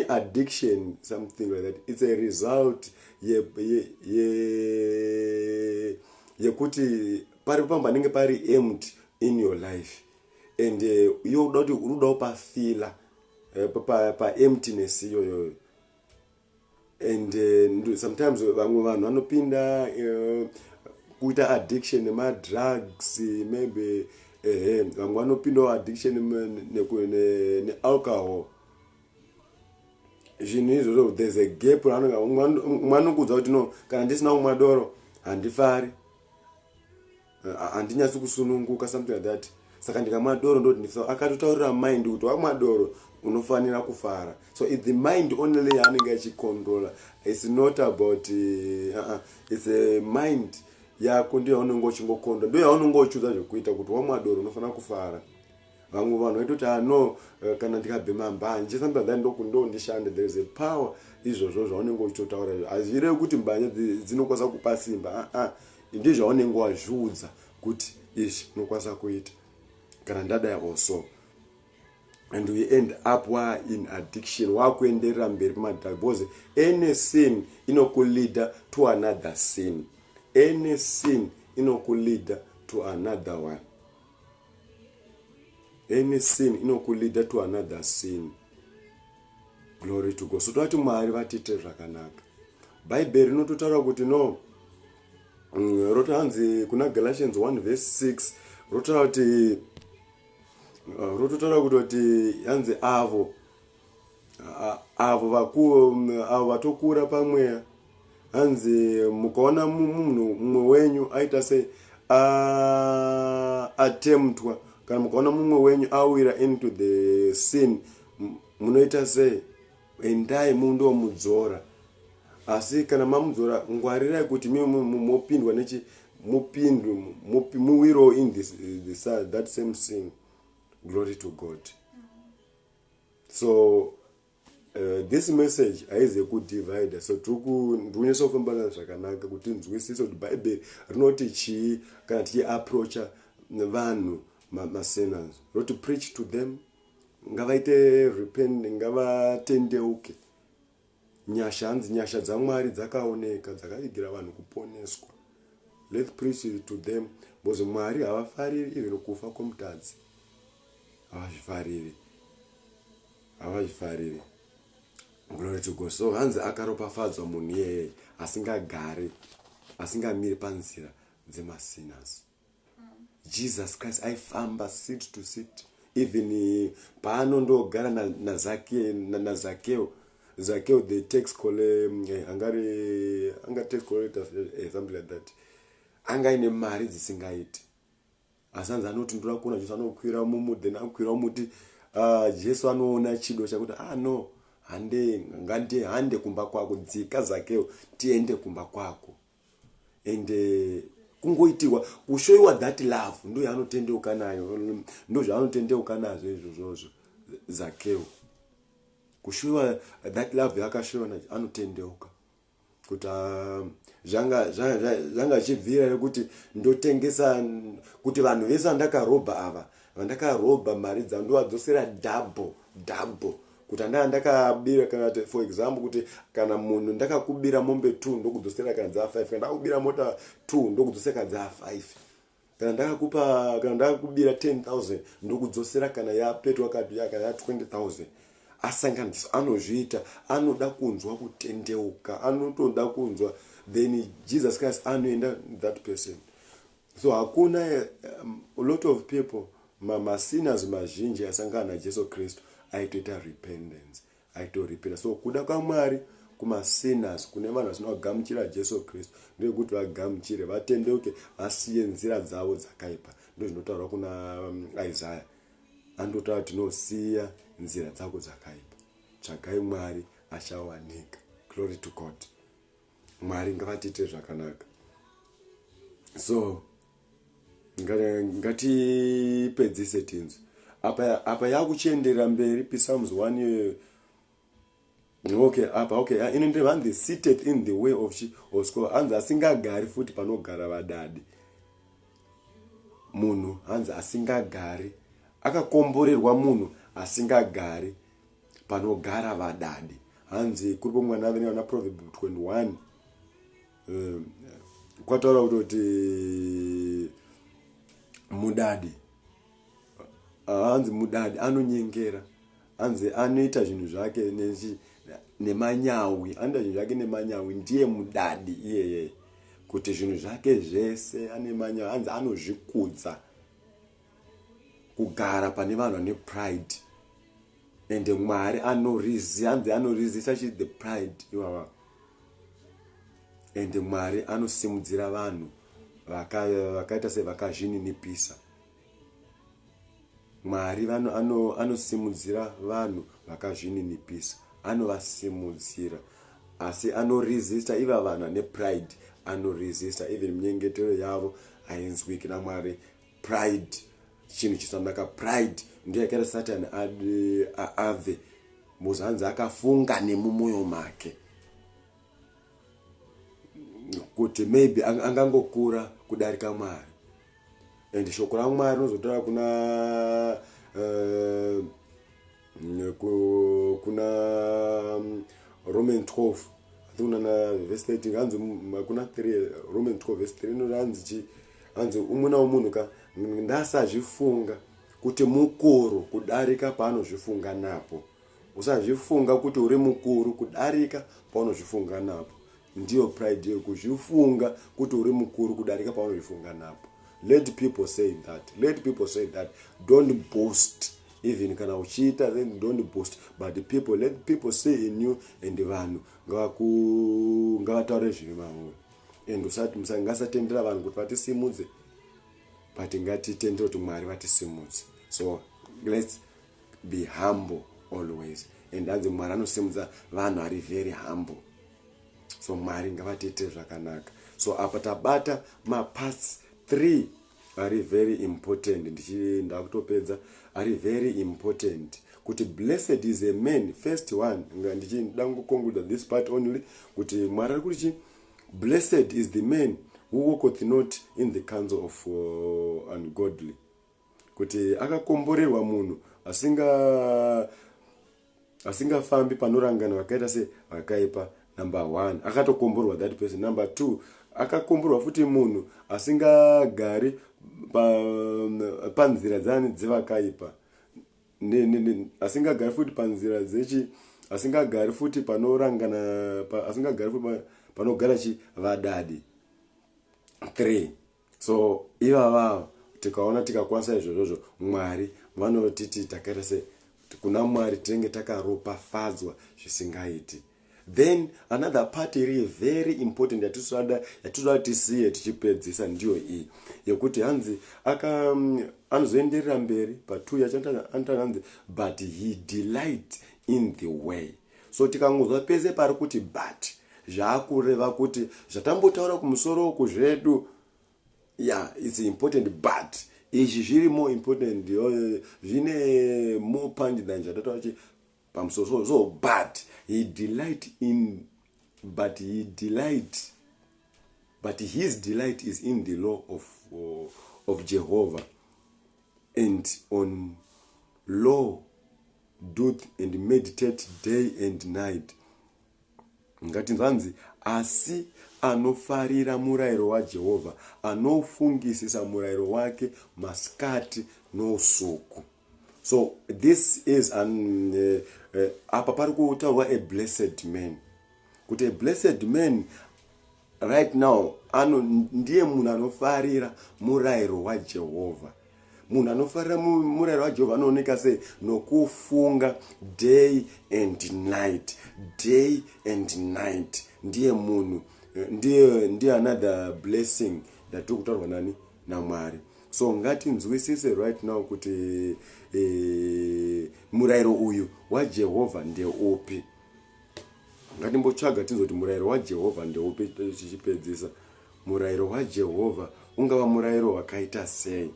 [SPEAKER 1] addiction, something like that, it's a result yekuti pari pamba nenge pari empty in your life, and yoda kuti unoda pafila pa emptiness iyoyo. And sometimes vamwe vanhu vanopinda kuita addiction nemadrugs, maybe vamwe vanopinda addiction nealcohol. Zvinhu izvozvo, there's a gap. Mwana kudza kuti no, kana ndisina kumwa doro handifari, handinyatsi kusununguka, something like that. Saka ndikamwa doro ndoti ndifara. Akatotaurira mind kuti wamwa doro unofanira kufara. So it's the mind only yanenge achicontrola. It's not about it's a mind yako ndiyo yaunenge uchingokontrola, ndiyo yaunenge uchiudza zvekuita kuti wamwa doro unofanira kufara. Vamwe vanhu vaitoti no, kana ndikabhema mbanje something like that ndo ndishande. There is a power izvozvo zvaunenge uchitotaura. Hazvirevi kuti mbanje dzinokwanisa kupa simba, ndizvo zvaunenge wazviudza kuti izvi unokwanisa kuita kana ndadai also. And we end up in addiction, wakuenderera mberi pamadhaka, because any sin inokulead to another sin. Any sin inokulead to another one. Any sin inokulead to another sin. Glory to God. So toti Mwari vatite zvakanaka. Bible rinototaura kuti no, rotanzi kuna Galatians 1 verse 6 rototaura kuti hanzi avo avo vatokura pamweya, hanzi mukaona munhu mumwe wenyu aita se atemptwa, kana mukaona mumwe wenyu awira into the sin, munoita sei? Endai mundomudzora. Asi kana mamudzora, ngwarirai kuti mopindwa muwiro in that same sin. Glory to God. So this message haizi kudivide, so ndikunyesa kufamba zvakanaka kuti nzwisise kuti bhaibheri rinoti chii kana tichiaproacha vanhu masinners, roti preach to them, ngavaite repent, ngavatendeuke. Nyasha dzaMwari dzakaoneka, dzakavigira vanhu kuponeswa. Let's preach to them, because Mwari havafariri even kufa kwomutadzi, havazvifariri. Glory to God. So hanzi akaropafadzwa munhu iyeye asingamiri panzira dzemasinners. Jesus Christ aifamba seat to seat, even paanondogara nazakeo. Zakeo, the tax tax collector, something like that. Anga ine mari dzisingaiti. Asanza anoti ndura kuona Jesu anokwira mumudhe nakwira muti Jesu anoona chido chakuti no, hande kumba kwako, dzika Zakeo tiende kumba kwako. And kungoitirwa kushoyiwa that love ndo yaanotendeuka nayo, ndo zvaanotendeuka nazvo izvozvo Zakeo. Kushuwa that love yakashuwa anotendeuka kuti zvanga chibvira kuti ndotengesa kuti vanhu vese vandakarobha mari dzangu ndovadzosera double kuti ndakabira kana for example kuti kana munhu ndakakubira mombe 2 ndokudzosera kana dza 5, kana ndakubira mota 2 ndokudzosera dza 5, kana ndakakubira 10,000 ndokudzosera kana ya petrol card kana ya 20,000. Asanganiso anozviita, anoda kunzwa kutendeuka, anotoda kunzwa, then Jesus Christ anoenda that person. So hakuna a lot of people masinners mazhinji asangana Jesu Kristu aitoita repentance, aitoripira. So kuda kwaMwari kumasinners, kune vanhu vasinagamuchira Jesu Kristu ndekuti vagamuchire, vatendeuke, vasiye nzira dzavo dzakaipa. Ndizvo zvinotaurwa kuna Isaiah. Andotaura tinosiya nzira dzako dzakaipa, tsvagai Mwari achawanika. Glory to God. Mwari ngavatiite zvakanaka. So ngatipedzise tinzwi apa yakuchienderera mberi Psalms 1. Okay, inondeva hanzi seated in the way of school, hanzi asingagari futi panogara vadadi. Munhu hanzi asingagari, akakomborerwa munhu asingagari panogara vadadi. Hanzi kuri pomwana na Proverbs 21 kwataura kuti mudadi, hanzi mudadi anonyengera, hanzi anoita zvinhu zvake nemanyawi, anoita zvinhu zvake nemanyawi, ndiye mudadi iyeye, kuti zvinhu zvake zvese ane manyawi, hanzi anozvikudza kugara pane vanhu vane pride. And Mwari anoresist the pride iwawa. And Mwari anosimudzira vanhu vakaita sevakazvininipisa. Mwari anosimudzira vanhu vakazvininipisa, anovasimudzira, asi anoresista iva vanhu vane pride, anoresista even minyengetero yavo hainzwiki naMwari. Pride chinhu chisanaka. Pride ndiyo yakaita Satani ave muzanzi akafunga nemumwoyo make kuti maybe angangokura kudarika Mwari. And shoko raMwari rinozotaura kuna Romans 12 kuna verse 13, hanzi kuna 3 Romans 12 verse 3 hanzi umwe naumwe ka ndasazvifunga kuti mukuru kudarika paanozvifunga napo. Usazvifunga kuti uri mukuru kudarika paanozvifunga napo. Ndiyo pride yekuzvifunga kuti uri mukuru kudarika paanozvifunga napo. Let people say that. Don't boast. Even kana uchiita, then don't boast. But let people say in you, and vanhu ngavataure zviri mamwe. And ngasatendera vanhu kuti vatisimudze, but ngatitendere kuti Mwari vatisimudze. So let's be humble always. And hanzi Mwari anosimudza vanhu ari very humble. So Mwari ngavatiite zvakanaka. So apa tabata parts 3 are very important. Ndakutopedza, are very important kuti blessed is a man, first one, conclude this part only, kuti Mwari kuti chi, blessed is the man who walketh not in the counsel of ungodly. Kuti akakomborerwa munhu asingafambi panorangana vakaita se vakaipa. Number 1, akatokomborwa that person. Number 2, akakomborwa futi munhu asingagari panzira dzevakaipa. Asingagari futi panzira dzechi, asingagari futi panorangana, asingagari futi panogara chi vadadi. 3. So ivava tikaona tikakwanisa izvozvo, Mwari vanotiti takaita se kuna Mwari tinenge takaropafadzwa zvisingaiti. Then another part iri very important yatisoda tisiye tichipedzisa ndiyo iyi yekuti hanzi anozoenderera mberi pa2 yachanota hanzi but he delight in the way. So tikangozva pese pari kuti but zvakureva kuti zvatambotaura kumusoro kuzvedu, it's important, but izvi zviri more important, zvine more punch than zvatataura chi pamusoro. So but he delight in, but his delight is in the law of Jehovah, and on law doth and meditate day and night. Ngati nzanzi asi anofarira murayiro waJehovha, anofungisisa murayiro wake masikati nousiku. So this is apa pari kutaurwa a blessed man. Kuti a blessed man right now ndiye munhu anofarira murayiro waJehovha. Munhu anofarira murayiro waJehovha anooneka sei? Nokufunga day and night, day and night. Ndiye munhu, ndiye another blessing yatiri kutaurwa nani naMwari. So ngatinzwisise right now kuti murayiro uyu waJehovha ndeupi. Ngatimbotsvaga tinzoti murayiro waJehovha ndeupi tichipedzisa. Murayiro waJehovha ungava murayiro wakaita sei?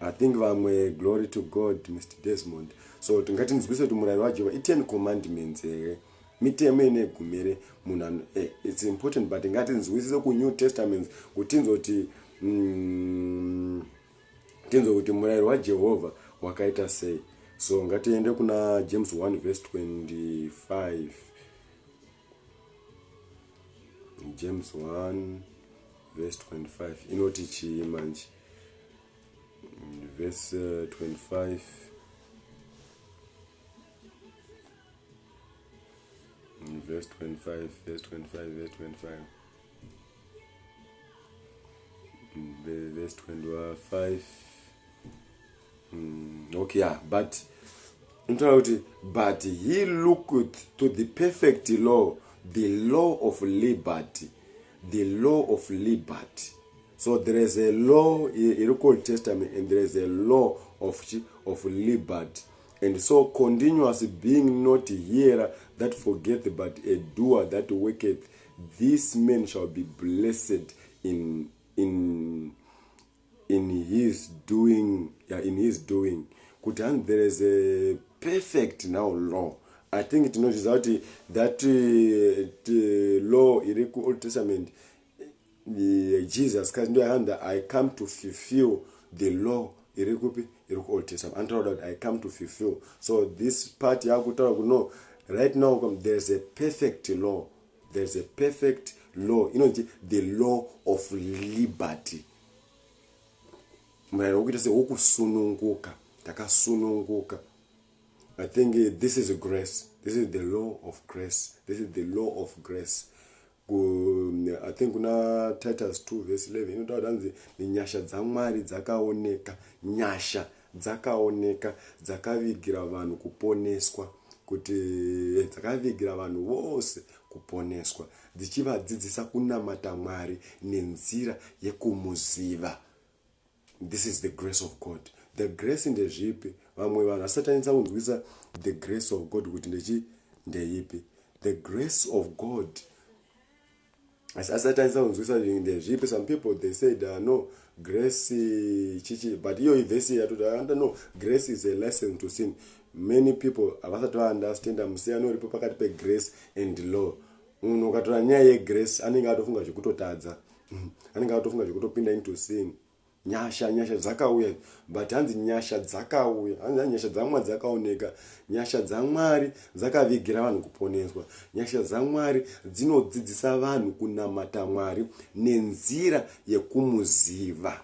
[SPEAKER 1] I think vamwe, glory to God, Mr. Desmond. So ngatinzwisise kuti murayiro waJehovha i10 commandments mitemo inegumire munhu it's important, but ngatinzwisise kuNew Testament kuti tinzoti murayiro waJehovha wakaita sei. So ngatiende kuna James 1 verse 25. James 1 verse 25 inoti chii manje? Verse 25. Verse 25. Verse 25. Verse 25. Verse 25. Okay, yeah, but he looked to the perfect law, the law of liberty, the law of liberty. So there is a law in the Old Testament, and there is a law of liberty. And so continuous being not a hearer that forgetteth, but a doer that worketh, this man shall be blessed in his doing. In his doing. Kutan, there is a perfect now law. I think it knows that law in the Old Testament, Jesus Christ, I come to fulfill the law in the Old Testament. And I come to fulfill. So this part, right now, there's a perfect law. There's a perfect law. The law of liberty. I think this is a grace. This is the law of grace. This is the law of grace. I think kuna Titus 2 verse 11 inotaura ni nyasha dzaMwari dzakaoneka, nyasha dzakaoneka dzakavigira vanhu kuponeswa, kuti dzakavigira vanhu vose kuponeswa, dzichivadzidzisa kunamata Mwari nenzira yekumuziva. This is the grace of God. The grace in the zvipi vamwe vanhu asatanisa kunzwisa the grace of God kuti ndeipi. The grace of God asatanisa kunzwisa the zvipi. Some people they said no grace chichi, but iyo verse yatoda no grace is a lesson to sin. many people havasati vaunderstanda musiyano uripo pakati pegrace and law. Munhu ukatora nyaya yegrace anenge atofunga zvekutotadza, anenge atofunga zvekutopinda into sin. Nyasha dzakauya, but hanzi nyasha dzakauya, hanzi nyasha dzamwari dzakaoneka. Nyasha dzamwari dzakavigira vanhu kuponeswa. Nyasha dzamwari dzinodzidzisa vanhu kunamata Mwari nenzira yekumuziva.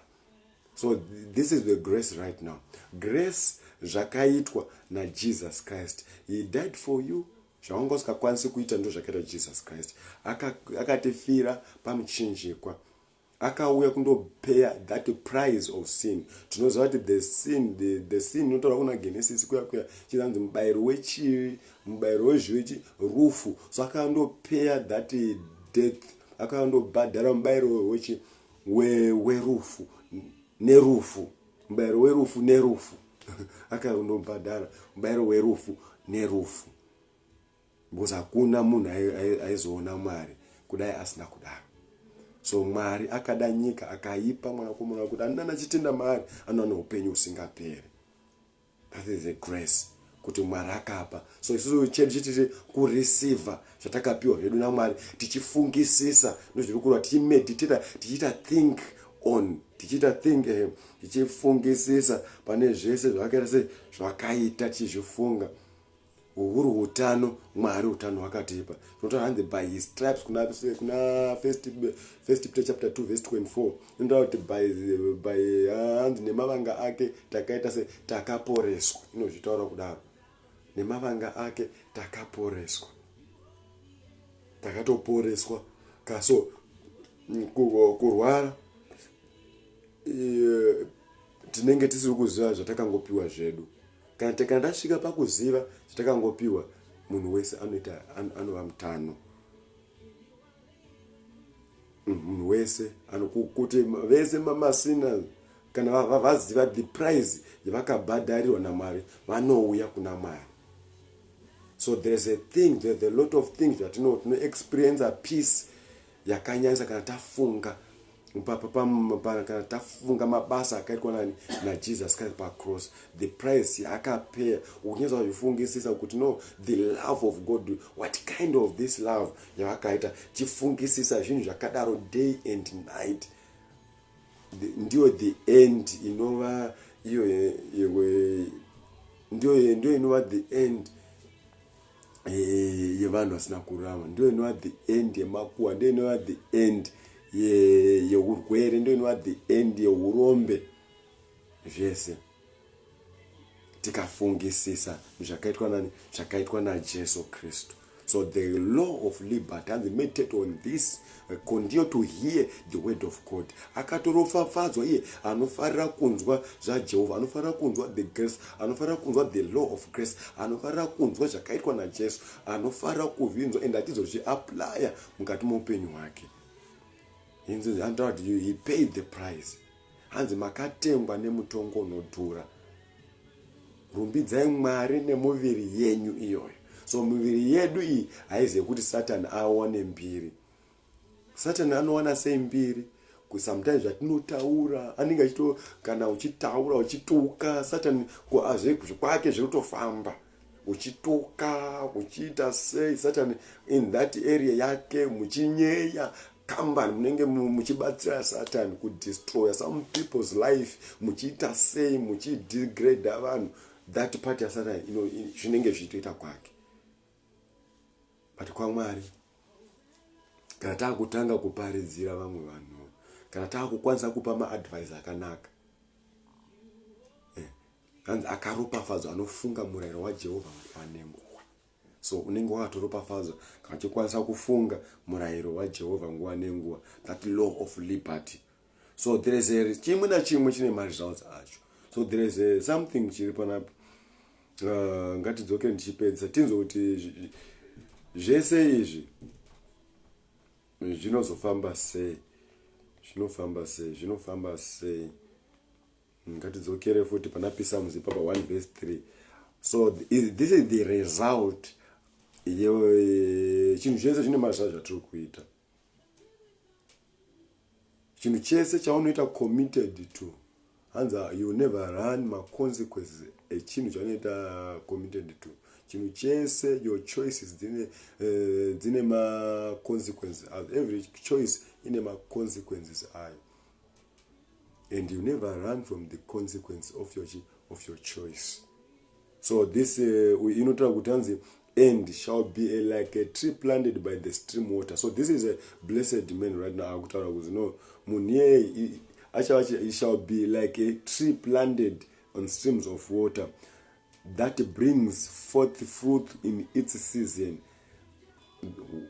[SPEAKER 1] So this is the grace right now. Grace zvakaitwa naJesus Christ. He died for you. Zvawanga usikakwanisi kuita ndo zvakaita Jesus Christ. Akatifira pamuchinjikwa. Akauya kundopeya that price of sin. Tinoziva kuti the sin inotaura kuna Genesis kuya chinanzi mubayiro wechivi, mubayiro wezvivi rufu. So akandopeya that death, akandobhadhara mubayiro werufu nerufu, mubayiro werufu nerufu. Akandobhadhara mubayiro werufu nerufu. Because hakuna munhu aizoona Mwari kudai asina kudaro. So Mwari akada nyika akaipa mwanakomana kuti andana chitenda maari anowana upenyu usingaperi. That is the grace kuti Mwari akapa. So isusu chedu chitiri kureceiva zvatakapiwa zvedu naMwari, tichifungisisa ndozviri kurwa, tichimeditata, tichiita think on, tichifungisisa pane zvese zvakaita zvakaita tichizvifunga. Uhuru hutano, Mwari hutano wakatipa. Zvinotaura hanzi by his stripes kuna first Peter chapter 2 verse 24. Zvinotaura kuti by hanzi nemavanga ake takaita takaporeswa. Inozvitaura kudaro. Nemavanga ake takaporeswa. Takatoporeswa. Kaso kurwara tinenge tisiri kuziva zvatakangopiwa zvedu. Kana tasvika pakuziva zvatakangopiwa, munhu wese anova mutano. Munhu wese kuti vese masina kana vaziva the price yavakabhadharirwa naMwari vanouya kuna Mwari. So there's a lot of things that tino experience a peace yakanyanyisa kana tafunga kana tafunga mabasa akaitwa naJesus Christ pacross, the price yakapaya. Unyeza kufungisisa kuti no, the love of God, what kind of this love yakaita, chifungisisa zvinhu zvakadaro day and night. Ndio the end inova iyo ndio inova the end yevanhu vasina kurama, ndio inova the end yemakuwa, ndio inova the end yeurwere, ndio inova the end yeurombe. Zvese tikafungisisa zvakaitwa naJesu Kristu. So the law of liberty, and they meditate on this, continue to hear the word of God. Akatorofafadzwa iye anofarira kunzwa zvaJehovha, anofarira kunzwa the grace, anofarira kunzwa the law of grace, anofarira kunzwa zvakaitwa naJesu, anofarira kuzvinzwa and atizozviaplya mukati muupenyu hwake. He paid the price. Hanzi makatengwa nemutongo unodhura. Rumbidzai Mwari nemuviri yenyu iyoyo. So muviri yedu iyi haizi kuti Satan awane mbiri. Satan anowana sei mbiri? Sometimes zvatinotaura anenge achito, kana uchitaura uchituka, Satan kwake zvirotofamba. Uchituka, uchiita sei, Satan in that area yake muchinyeya kambani munenge muchibatsira Satan kudestroy some people's life, muchiita sei, muchidegrade vanhu. That part ya Satan zvinenge zvichitoita kwake. But kwa Mwari, kana takutanga kuparidzira vamwe vanhu, kana takukwanisa kupa maadvice akanaka, akaropafadzwa anofunga murayiro waJehovha nguva nenguva. So unenge wakatoropafadzwa kana uchikwanisa kufunga murayiro waJehovha nguva nenguva, that law of liberty. So there is chimwe nachimwe chine results acho. So there is something chiri panapa. Ngatidzoke ndichipedza tinzwe kuti zvese izvi zvinozofamba sei, zvinofamba sei. Ngatidzokere futi pana Psalms papa 1 verse 3. So this is the result chinhu chese chine mazva zvatiri kuita. Chinhu chese chaunoita committed to, you never run consequences echinhu chanoita committed to chinhu chese. Your choices dzine consequences. Every choice ine consequences ayo, and you never run from the consequence of your choice. So this inotaura kuti hanzi, and shall be like a tree planted by the stream water. So this is a blessed man right now. Akutaura kuti no, munye he shall be like a tree planted on streams of water that brings forth fruit in its season,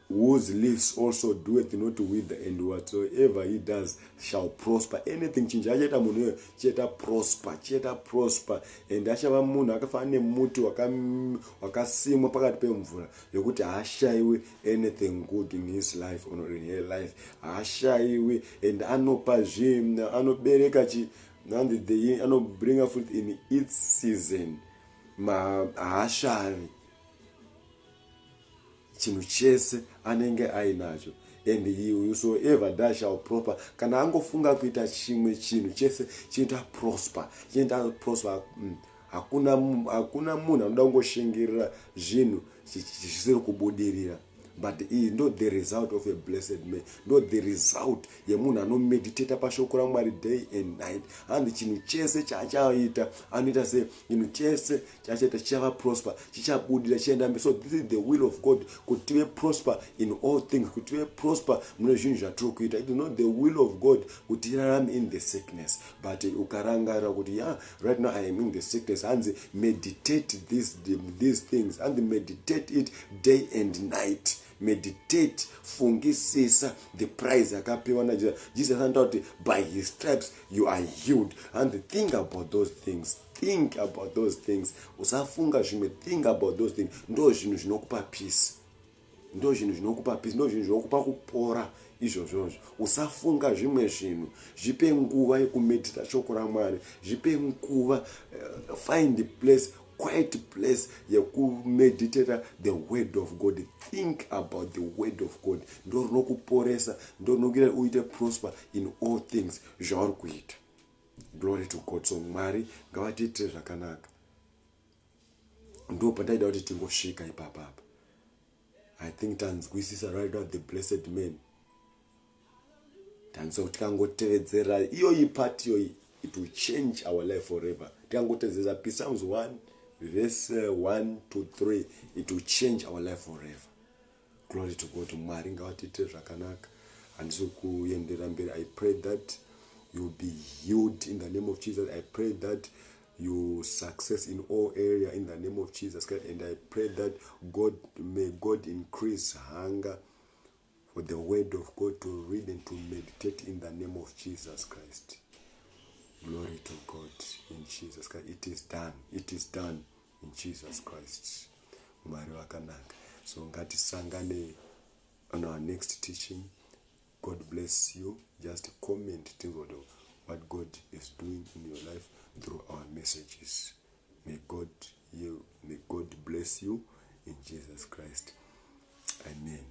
[SPEAKER 1] whose leaves also doeth not wither, and whatsoever he does shall prosper. Anything chinji achaita munhu chieta prosper, and achava munhu akafanana nemuti wakasimwa pakati pemvura yokuti haashaiwi anything good in his life or in her life. Haashaiwi, and anopa zvinhu, anobereka anobringa fruit in its season. Haashavi chinhu chese anenge ainacho, and whosoever does shall prosper. Kana angofunga kuita chimwe chinhu chese chinoita prosper. Hakuna munhu anoda kungoshingira zvinhu zvisiri kubudirira. But ndo the result of a blessed man, ndo the result yemunhu anomeditata pashoko raMwari day and night. And chinhu chese chaachaita anoita se chinhu chese chaachaita chichava prosper, chichabudira chienda mberi. So this is the will of God, kuti tive prosper in all things, kuti tive prosper mune zvinhu zvatiri kuita. It is not the will of God kuti tirarame in the sickness, but ukarangarira kuti right now I am in the sickness, hanzi meditate these things, and meditate it day and night. Meditate, fungisisa the price akapewa na Jesus anotaura kuti by his stripes you are healed. And think about those things. Usafunga zvimwe, think about those things. Ndo zvinhu zvinokupa peace, ndo zvinhu zvinokupa kupora. Izvozvo usafunga zvimwe zvinhu, zvipe nguva yekumedita shoko raMwari, zvipe nguva, find the place, quiet place yekumeditata the word of God. Think about the word of God. Ndo rinokuporesa, ndo rinokuita uite prosper in all things zvauri kuita. Glory to God. So Mwari ngavatiitire zvakanaka. Ndo pandaida kuti tingosvika ipapa. I think tanzwisisa right now the blessed man. Tanzo kuti tikangotevedzera iyo part iyo, it will change our life forever. Tikangotevedzera Psalms 1 verse 1 to 3, it will change our life forever. Glory to God. Mwari ngavatiitire zvakanaka. Handisi kuendera mberi. I pray that you will be healed in the name of Jesus. I pray that you success in all area in the name of Jesus Christ. And I pray that may God increase hunger for the word of God to read and to meditate in the name of Jesus Christ. Glory to God in Jesus Christ. It is done. It is done in Jesus Christ. Mwari wakanaka. So ngatisangane on our next teaching. God bless you. Just comment what God is doing in your life through our messages. May God bless you in Jesus Christ. Amen.